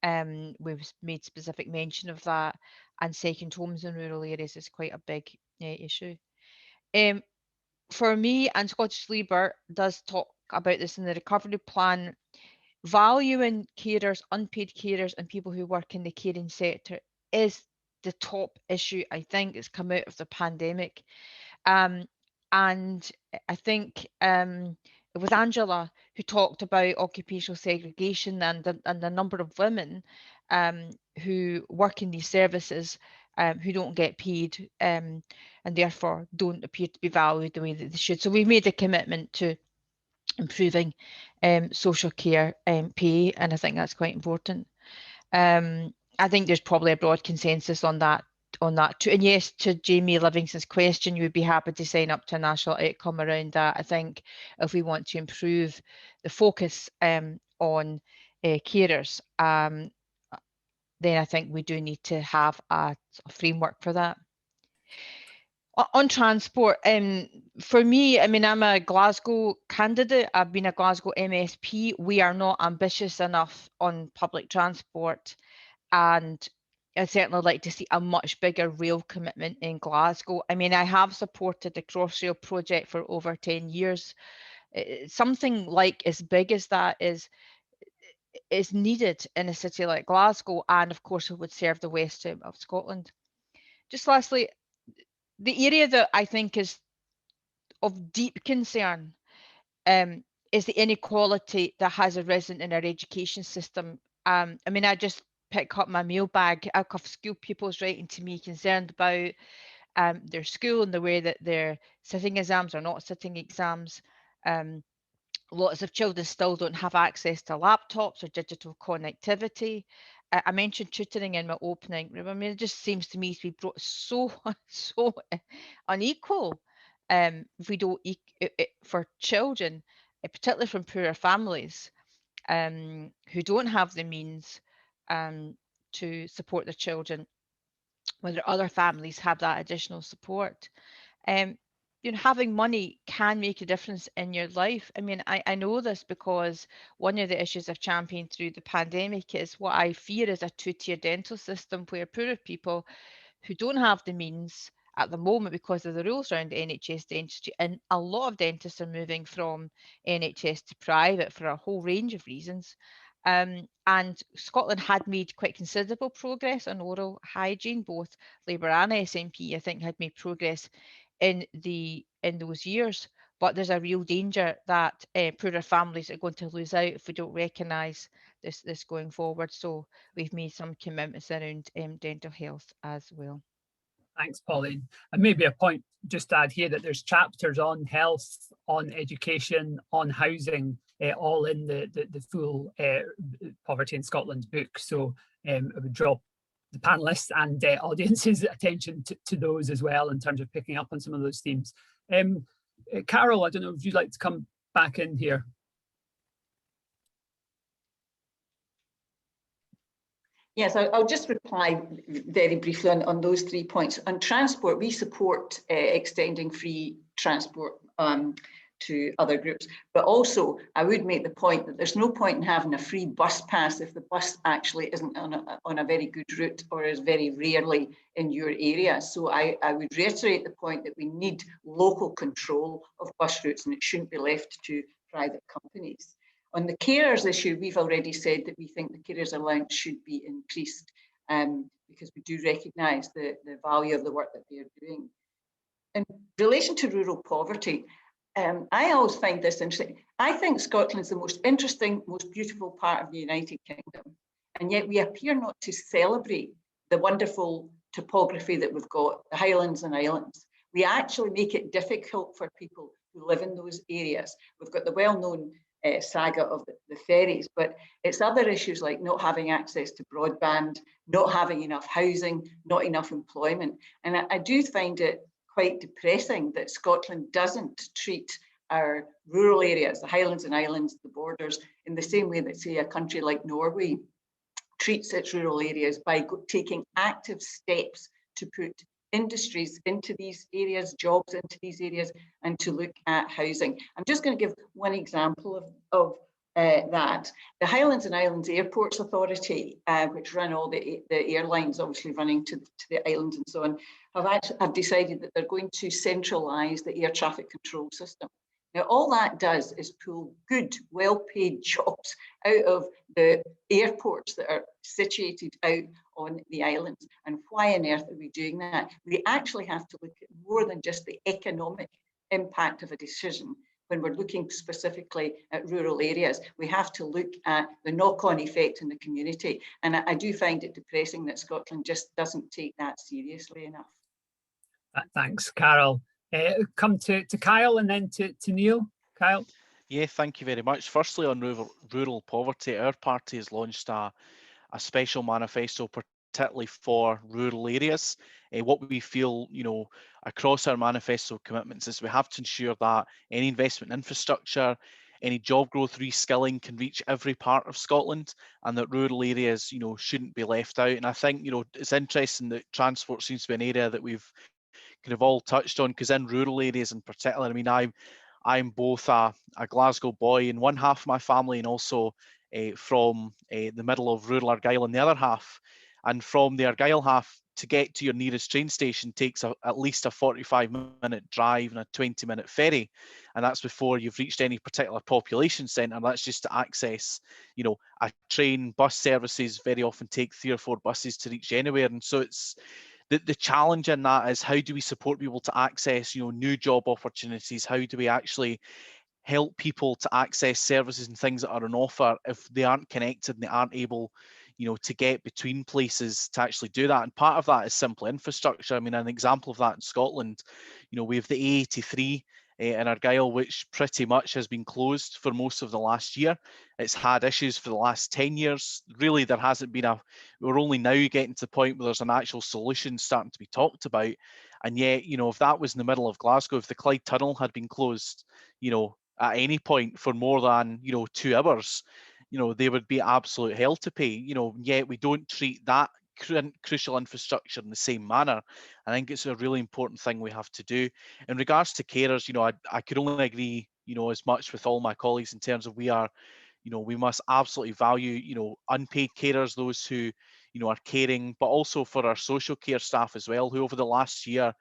We've made specific mention of that, and second homes in rural areas is quite a big issue. For me, and Scottish Labour does talk about this in the recovery plan, valuing carers, unpaid carers, and people who work in the caring sector is the top issue, I think, that's come out of the pandemic. And I think with Angela, who talked about occupational segregation and the number of women who work in these services who don't get paid and therefore don't appear to be valued the way that they should. So we've made a commitment to improving social care pay, and I think that's quite important. I think there's probably a broad consensus on that too. And yes, to Jamie Livingston's question, you would be happy to sign up to a national outcome around that. I think if we want to improve the focus on carers, then I think we do need to have a framework for that. On transport, for me, I mean, I'm a Glasgow candidate. I've been a Glasgow MSP. We are not ambitious enough on public transport, and I'd certainly like to see a much bigger rail commitment in Glasgow. I mean, I have supported the Crossrail project for over 10 years. Something like as big as that is needed in a city like Glasgow, and of course it would serve the west of Scotland. Just lastly, the area that I think is of deep concern is the inequality that has arisen in our education system. I mean, I just pick up my mailbag of school pupils writing to me concerned about their school and the way that they're sitting exams or not sitting exams. Lots of children still don't have access to laptops or digital connectivity. I mentioned tutoring in my opening. I mean, it just seems to me to be so unequal if we don't for children, particularly from poorer families who don't have the means to support their children, whether other families have that additional support. You know, having money can make a difference in your life. I mean, I know this because one of the issues I've championed through the pandemic is what I fear is a two-tier dental system where poorer people who don't have the means at the moment because of the rules around NHS dentistry, and a lot of dentists are moving from NHS to private for a whole range of reasons. And Scotland had made quite considerable progress on oral hygiene. Both Labour and SNP, I think, had made progress in those years, but there's a real danger that poorer families are going to lose out if we don't recognise this going forward. So we've made some commitments around dental health as well. Thanks, Pauline. And maybe a point just to add here that there's chapters on health, on education, on housing, all in the full Poverty in Scotland book. So I would draw the panelists and audience's attention to those as well in terms of picking up on some of those themes. Carole, I don't know if you'd like to come back in here. Yes, I'll just reply very briefly on those 3 points. On transport, we support extending free transport to other groups, but also I would make the point that there's no point in having a free bus pass if the bus actually isn't on a very good route or is very rarely in your area. So I would reiterate the point that we need local control of bus routes, and it shouldn't be left to private companies. On the carers issue, we've already said that we think the carers allowance should be increased because we do recognise the value of the work that they're doing. In relation to rural poverty, I always find this interesting. I think Scotland's the most interesting, most beautiful part of the United Kingdom, and yet we appear not to celebrate the wonderful topography that we've got, the Highlands and Islands. We actually make it difficult for people who live in those areas. We've got the well-known saga of the ferries, but it's other issues like not having access to broadband, not having enough housing, not enough employment. And I do find it quite depressing that Scotland doesn't treat our rural areas, the Highlands and Islands, the borders, in the same way that, say, a country like Norway treats its rural areas by taking active steps to put industries into these areas, jobs into these areas, and to look at housing. I'm just going to give one example of that. The Highlands and Islands Airports Authority, which run all the airlines obviously running to the islands and so on, have decided that they're going to centralise the air traffic control system. Now, all that does is pull good, well-paid jobs out of the airports that are situated out on the islands. And why on earth are we doing that? We actually have to look at more than just the economic impact of a decision. When we're looking specifically at rural areas, we have to look at the knock-on effect in the community. And I do find it depressing that Scotland just doesn't take that seriously enough. Thanks, Carole. Come to Kyle and then to Neil. Kyle. Yeah, thank you very much. Firstly, on rural poverty, our party has launched a special manifesto, particularly for rural areas. What we feel, across our manifesto commitments is we have to ensure that any investment in infrastructure, any job growth, reskilling can reach every part of Scotland, and that rural areas, shouldn't be left out. And I think, it's interesting that transport seems to be an area that we've kind of all touched on, because in rural areas in particular, I mean, I'm both a Glasgow boy in one half of my family, and also from the middle of rural Argyll in the other half. And from the Argyll half, to get to your nearest train station takes at least a 45-minute drive and a 20-minute ferry, and that's before you've reached any particular population centre. That's just to access, a train. Bus services very often take 3 or 4 buses to reach anywhere, and so it's the challenge in that is, how do we support people to access, new job opportunities? How do we actually help people to access services and things that are on offer if they aren't connected and they aren't able, to get between places to actually do that? And part of that is simply infrastructure. I mean, an example of that in Scotland, we have the A83 in Argyll, which pretty much has been closed for most of the last year. It's had issues for the last 10 years. Really, there hasn't been we're only now getting to the point where there's an actual solution starting to be talked about. And yet, if that was in the middle of Glasgow, if the Clyde Tunnel had been closed, at any point for more than, 2 hours, they would be absolute hell to pay, yet we don't treat that crucial infrastructure in the same manner. I think it's a really important thing we have to do. In regards to carers, I could only agree, as much with all my colleagues in terms of we must absolutely value, unpaid carers, those who, are caring, but also for our social care staff as well, who over the last year,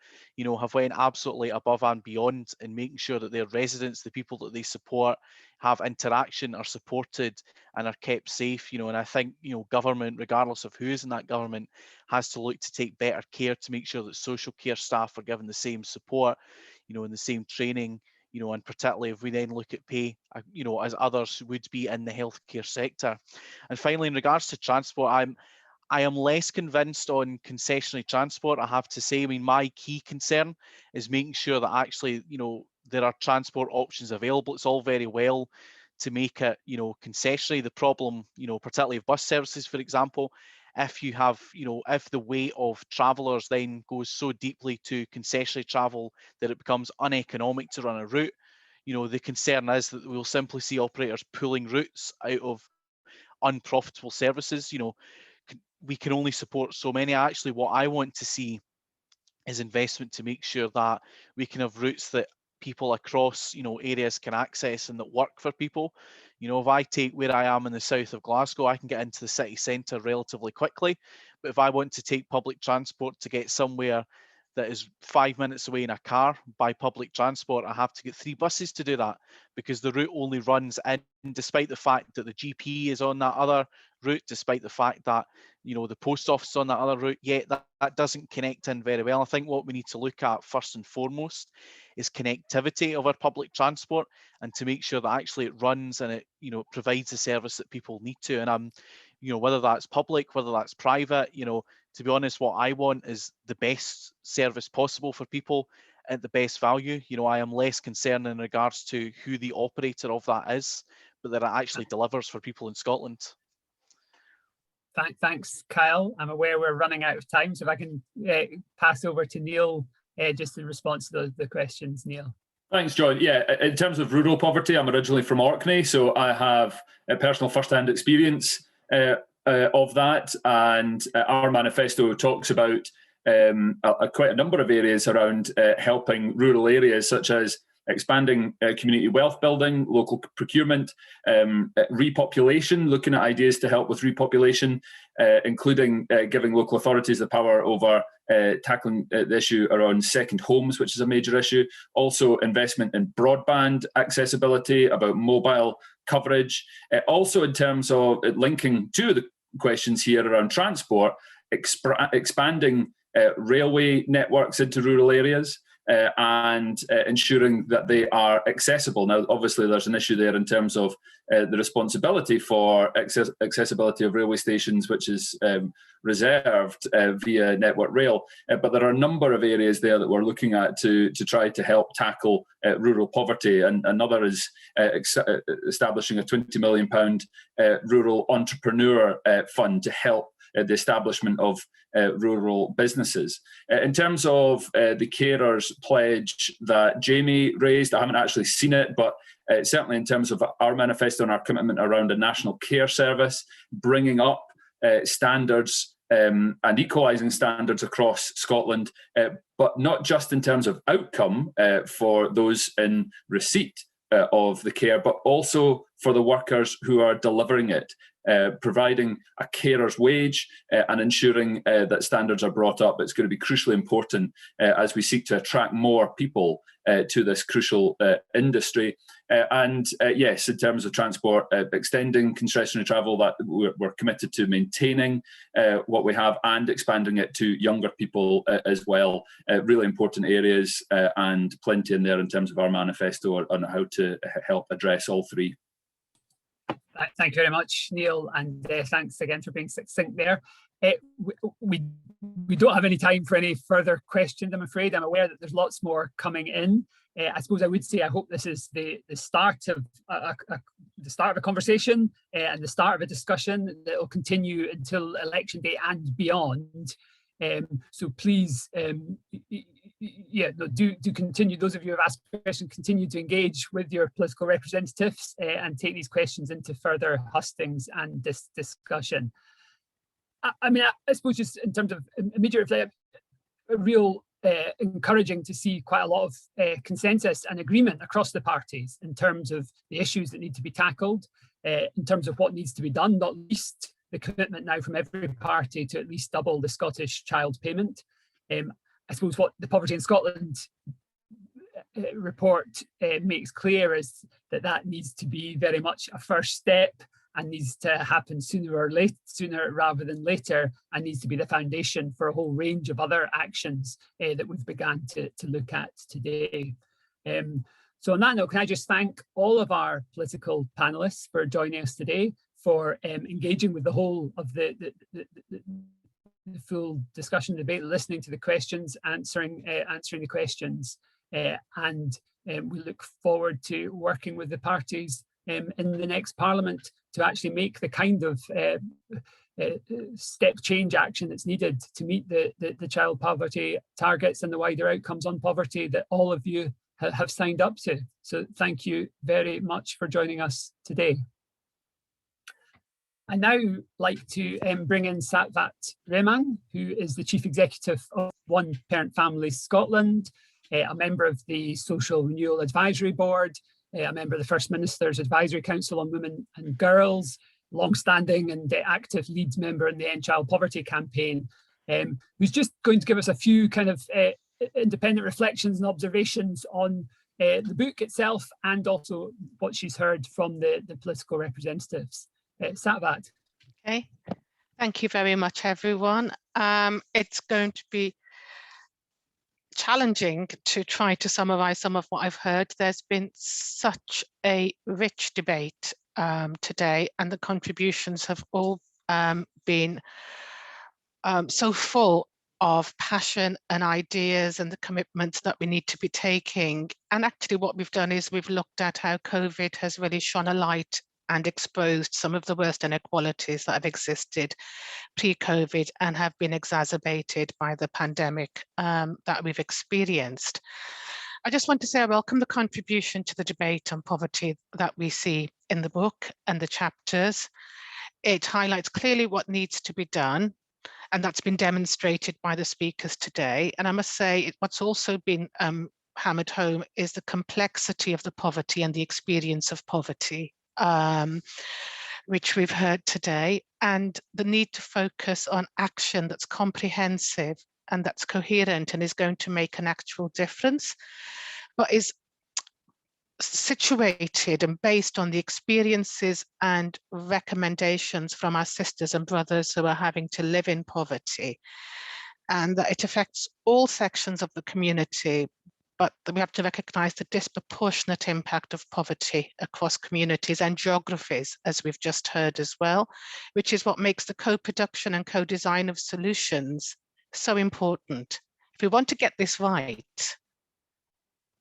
have went absolutely above and beyond in making sure that their residents, the people that they support, have interaction, are supported and are kept safe, and I think, government, regardless of who is in that government, has to look to take better care to make sure that social care staff are given the same support, and the same training, and particularly if we then look at pay, as others would be in the healthcare sector. And finally, in regards to transport, I am less convinced on concessionary transport, I have to say. I mean, my key concern is making sure that actually, there are transport options available. It's all very well to make it, concessionary. The problem, particularly of bus services, for example, if you have, if the weight of travellers then goes so deeply to concessionary travel that it becomes uneconomic to run a route, the concern is that we'll simply see operators pulling routes out of unprofitable services. We can only support so many. Actually, what I want to see is investment to make sure that we can have routes that people across, areas can access and that work for people. If I take where I am in the south of Glasgow, I can get into the city centre relatively quickly. But if I want to take public transport to get somewhere that is 5 minutes away in a car by public transport, I have to get 3 buses to do that, because the route only runs in, despite the fact that the GP is on that other route, despite the fact that, the post office is on that other route, yet that doesn't connect in very well. I think what we need to look at first and foremost is connectivity of our public transport, and to make sure that actually it runs and it, provides the service that people need to. And whether that's public, whether that's private, to be honest, what I want is the best service possible for people at the best value. I am less concerned in regards to who the operator of that is, but that it actually delivers for people in Scotland. Thanks, Kyle. I'm aware we're running out of time, so if I can pass over to Neil just in response to the questions, Neil. Thanks, John. Yeah, in terms of rural poverty, I'm originally from Orkney, so I have a personal first-hand experience of that, and our manifesto talks about quite a number of areas around helping rural areas, such as expanding community wealth building, local procurement, repopulation, looking at ideas to help with repopulation, including giving local authorities the power over tackling the issue around second homes, which is a major issue. Also investment in broadband accessibility, about mobile coverage. Also in terms of linking to the questions here around transport, expanding railway networks into rural areas, and ensuring that they are accessible. Now, obviously, there's an issue there in terms of the responsibility for accessibility of railway stations, which is reserved via Network Rail. But there are a number of areas there that we're looking at to try to help tackle rural poverty. And another is establishing a £20 million rural entrepreneur fund to help the establishment of rural businesses. In terms of the carers pledge that Jamie raised, I haven't actually seen it, but certainly in terms of our manifesto and our commitment around a national care service, bringing up standards and equalising standards across Scotland, but not just in terms of outcome for those in receipt of the care, but also for the workers who are delivering it. Providing a carer's wage and ensuring that standards are brought up. It's going to be crucially important as we seek to attract more people to this crucial industry. And yes, in terms of transport, extending concessionary travel, that we're committed to maintaining what we have and expanding it to younger people as well. Really important areas and plenty in there in terms of our manifesto on how to help address all three. Thank you very much, Neil, and thanks again for being succinct there. We don't have any time for any further questions, I'm afraid. I'm aware that there's lots more coming in. I suppose I would say I hope this is the start of a conversation and the start of a discussion that will continue until election day and beyond. So please, do continue. Those of you who have asked questions, continue to engage with your political representatives and take these questions into further hustings and this discussion. I mean, I suppose just in terms of immediate real encouraging to see quite a lot of consensus and agreement across the parties in terms of the issues that need to be tackled, in terms of what needs to be done, not least the commitment now from every party to at least double the Scottish child payment. I suppose what the Poverty in Scotland report makes clear is that needs to be very much a first step and needs to happen sooner rather than later, and needs to be the foundation for a whole range of other actions that we've begun to look at today. So on that note, can I just thank all of our political panellists for joining us today, for engaging with the whole of the full discussion, debate, listening to the questions, answering the questions, and we look forward to working with the parties in the next Parliament to actually make the kind of step change action that's needed to meet the child poverty targets and the wider outcomes on poverty that all of you have signed up to. So thank you very much for joining us today. I now like to bring in Satvat Rehman, who is the Chief Executive of One Parent Families Scotland, a member of the Social Renewal Advisory Board, a member of the First Minister's Advisory Council on Women and Girls, long-standing and active lead member in the End Child Poverty campaign, who's just going to give us a few kind of independent reflections and observations on the book itself and also what she's heard from the political representatives. Satvat. Okay, thank you very much, everyone. It's going to be challenging to try to summarize some of what I've heard. There's been such a rich debate today, and the contributions have all been so full of passion and ideas and the commitments that we need to be taking. And actually what we've done is we've looked at how COVID has really shone a light and exposed some of the worst inequalities that have existed pre-COVID and have been exacerbated by the pandemic that we've experienced. I just want to say I welcome the contribution to the debate on poverty that we see in the book and the chapters. It highlights clearly what needs to be done, And that's been demonstrated by the speakers today. And I must say, what's also been hammered home is the complexity of the poverty and the experience of poverty, which we've heard today, and the need to focus on action that's comprehensive and that's coherent and is going to make an actual difference, but is situated and based on the experiences and recommendations from our sisters and brothers who are having to live in poverty, and that it affects all sections of the community, but we have to recognise the disproportionate impact of poverty across communities and geographies, as we've just heard as well, which is what makes the co-production and co-design of solutions so important. If we want to get this right,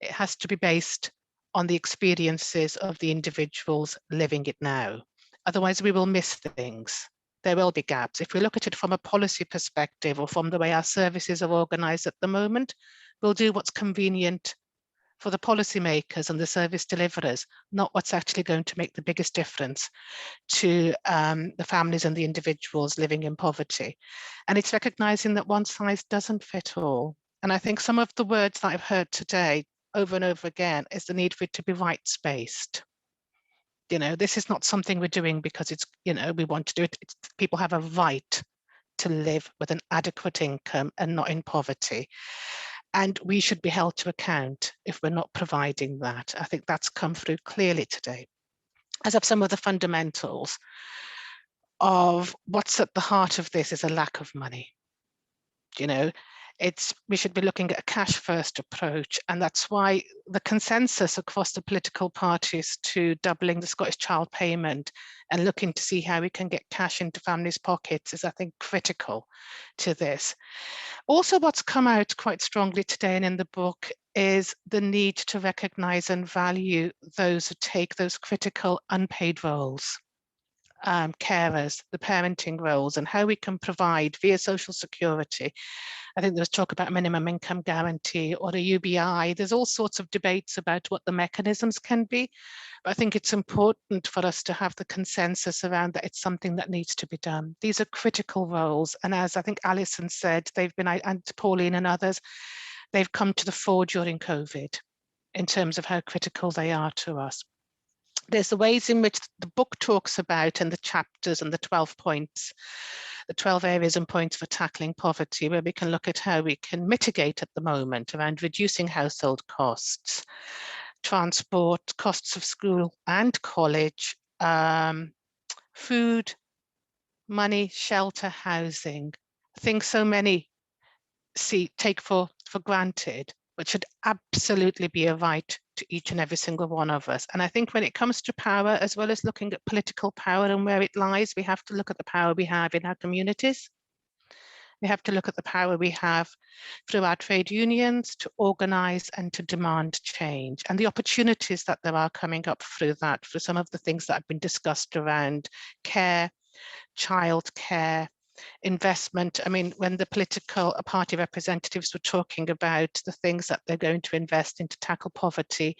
it has to be based on the experiences of the individuals living it now. Otherwise, we will miss things. There will be gaps. If we look at it from a policy perspective or from the way our services are organised at the moment, we'll do what's convenient for the policymakers and the service deliverers, not what's actually going to make the biggest difference to the families and the individuals living in poverty. And it's recognising that one size doesn't fit all. And I think some of the words that I've heard today over and over again is the need for it to be rights-based. You know, this is not something we're doing because it's, you know, we want to do it. People have a right to live with an adequate income and not in poverty. And we should be held to account if we're not providing that. I think that's come through clearly today. As of some of the fundamentals of what's at the heart of this is a lack of money. You know, we should be looking at a cash first approach, and that's why the consensus across the political parties to doubling the Scottish Child Payment and looking to see how we can get cash into families' pockets is, I think, critical to this. Also, what's come out quite strongly today and in the book is the need to recognise and value those who take those critical unpaid roles. Carers, the parenting roles, and how we can provide via social security. I think there was talk about minimum income guarantee or a UBI. There's all sorts of debates about what the mechanisms can be, but I think it's important for us to have the consensus around that it's something that needs to be done. These are critical roles, and as I think Alison said, they've been, and Pauline and others, they've come to the fore during COVID in terms of how critical they are to us. There's the ways in which the book talks about in the chapters and the 12 points, the 12 areas and points for tackling poverty, where we can look at how we can mitigate at the moment around reducing household costs, transport, costs of school and college, food, money, shelter, housing, things so many take for granted, but should absolutely be a right to each and every single one of us. And I think when it comes to power, as well as looking at political power and where it lies, we have to look at the power we have in our communities. We have to look at the power we have through our trade unions to organise and to demand change, and the opportunities that there are coming up through that, for some of the things that have been discussed around care, childcare, investment. I mean, when the political party representatives were talking about the things that they're going to invest in to tackle poverty,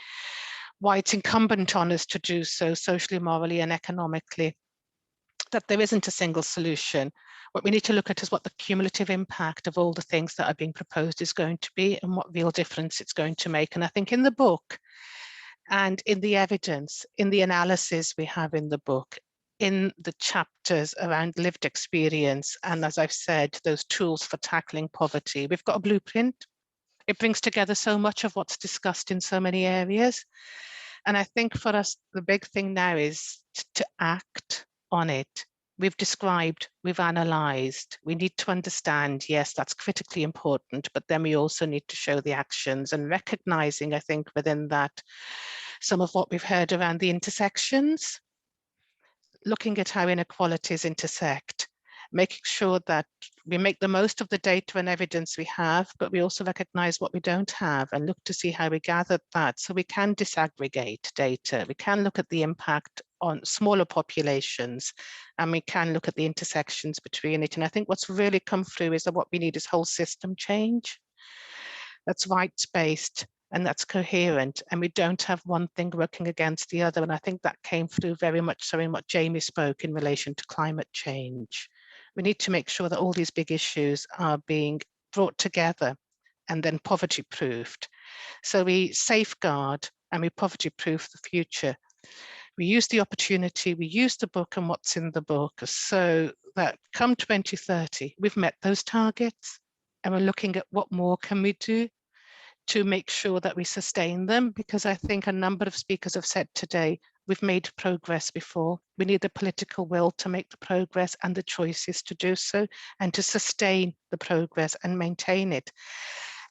why it's incumbent on us to do so socially, morally and economically, that there isn't a single solution. What we need to look at is what the cumulative impact of all the things that are being proposed is going to be and what real difference it's going to make. And I think in the book and in the evidence, in the analysis we have in the book, in the chapters around lived experience, and as I've said, those tools for tackling poverty, we've got a blueprint. It brings together so much of what's discussed in so many areas. And I think for us, the big thing now is to act on it. We've described, we've analysed, we need to understand, yes, that's critically important, but then we also need to show the actions and recognising, I think, within that, some of what we've heard around the intersections, looking at how inequalities intersect, making sure that we make the most of the data and evidence we have, but we also recognise what we don't have and look to see how we gathered that so we can disaggregate data. We can look at the impact on smaller populations and we can look at the intersections between it. And I think what's really come through is that what we need is whole system change that's rights-based and that's coherent, and we don't have one thing working against the other. And I think that came through very much so in what Jamie spoke in relation to climate change We need to make sure that all these big issues are being brought together and then poverty proofed. So we safeguard and we poverty proof the future. We use the opportunity, we use the book and what's in the book so that come 2030, we've met those targets and we're looking at what more can we do to make sure that we sustain them, because I think a number of speakers have said today, we've made progress before. We need the political will to make the progress and the choices to do so and to sustain the progress and maintain it.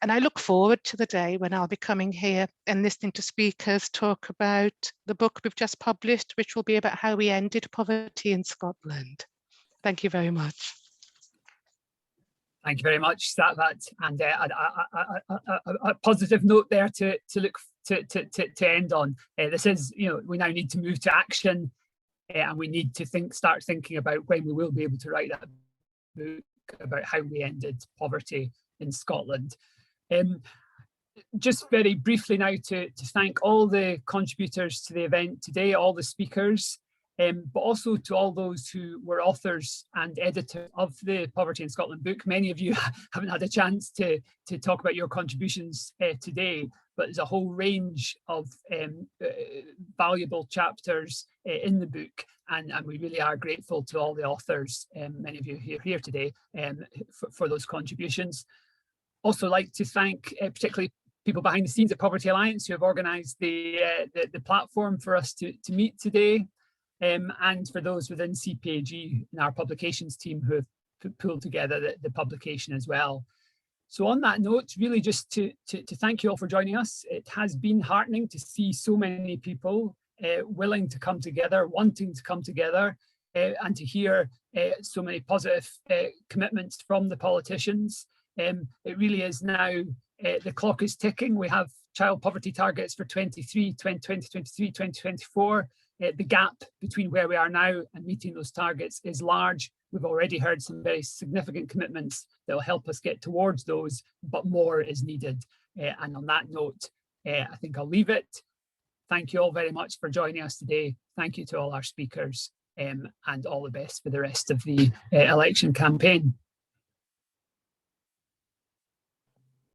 And I look forward to the day when I'll be coming here and listening to speakers talk about the book we've just published, which will be about how we ended poverty in Scotland. Thank you very much. Thank you very much, and a positive note there to look to end on. This is, we now need to move to action, and we need to start thinking about when we will be able to write that book about how we ended poverty in Scotland. Just very briefly now to thank all the contributors to the event today, all the speakers, but also to all those who were authors and editors of the Poverty in Scotland book. Many of you haven't had a chance to talk about your contributions today, but there's a whole range of valuable chapters in the book, and we really are grateful to all the authors, many of you here today, for those contributions. Also like to thank particularly people behind the scenes at Poverty Alliance who have organised the platform for us to meet today. And for those within CPAG and our publications team who have pulled together the publication as well. So on that note, really just to thank you all for joining us. It has been heartening to see so many people willing to come together, wanting to come together, and to hear so many positive commitments from the politicians. It really is now, the clock is ticking. We have child poverty targets for 2023, 2024. The gap between where we are now and meeting those targets is large. We've already heard some very significant commitments that will help us get towards those, but more is needed. And on that note, I think I'll leave it. Thank you all very much for joining us today. Thank you to all our speakers, and all the best for the rest of the election campaign.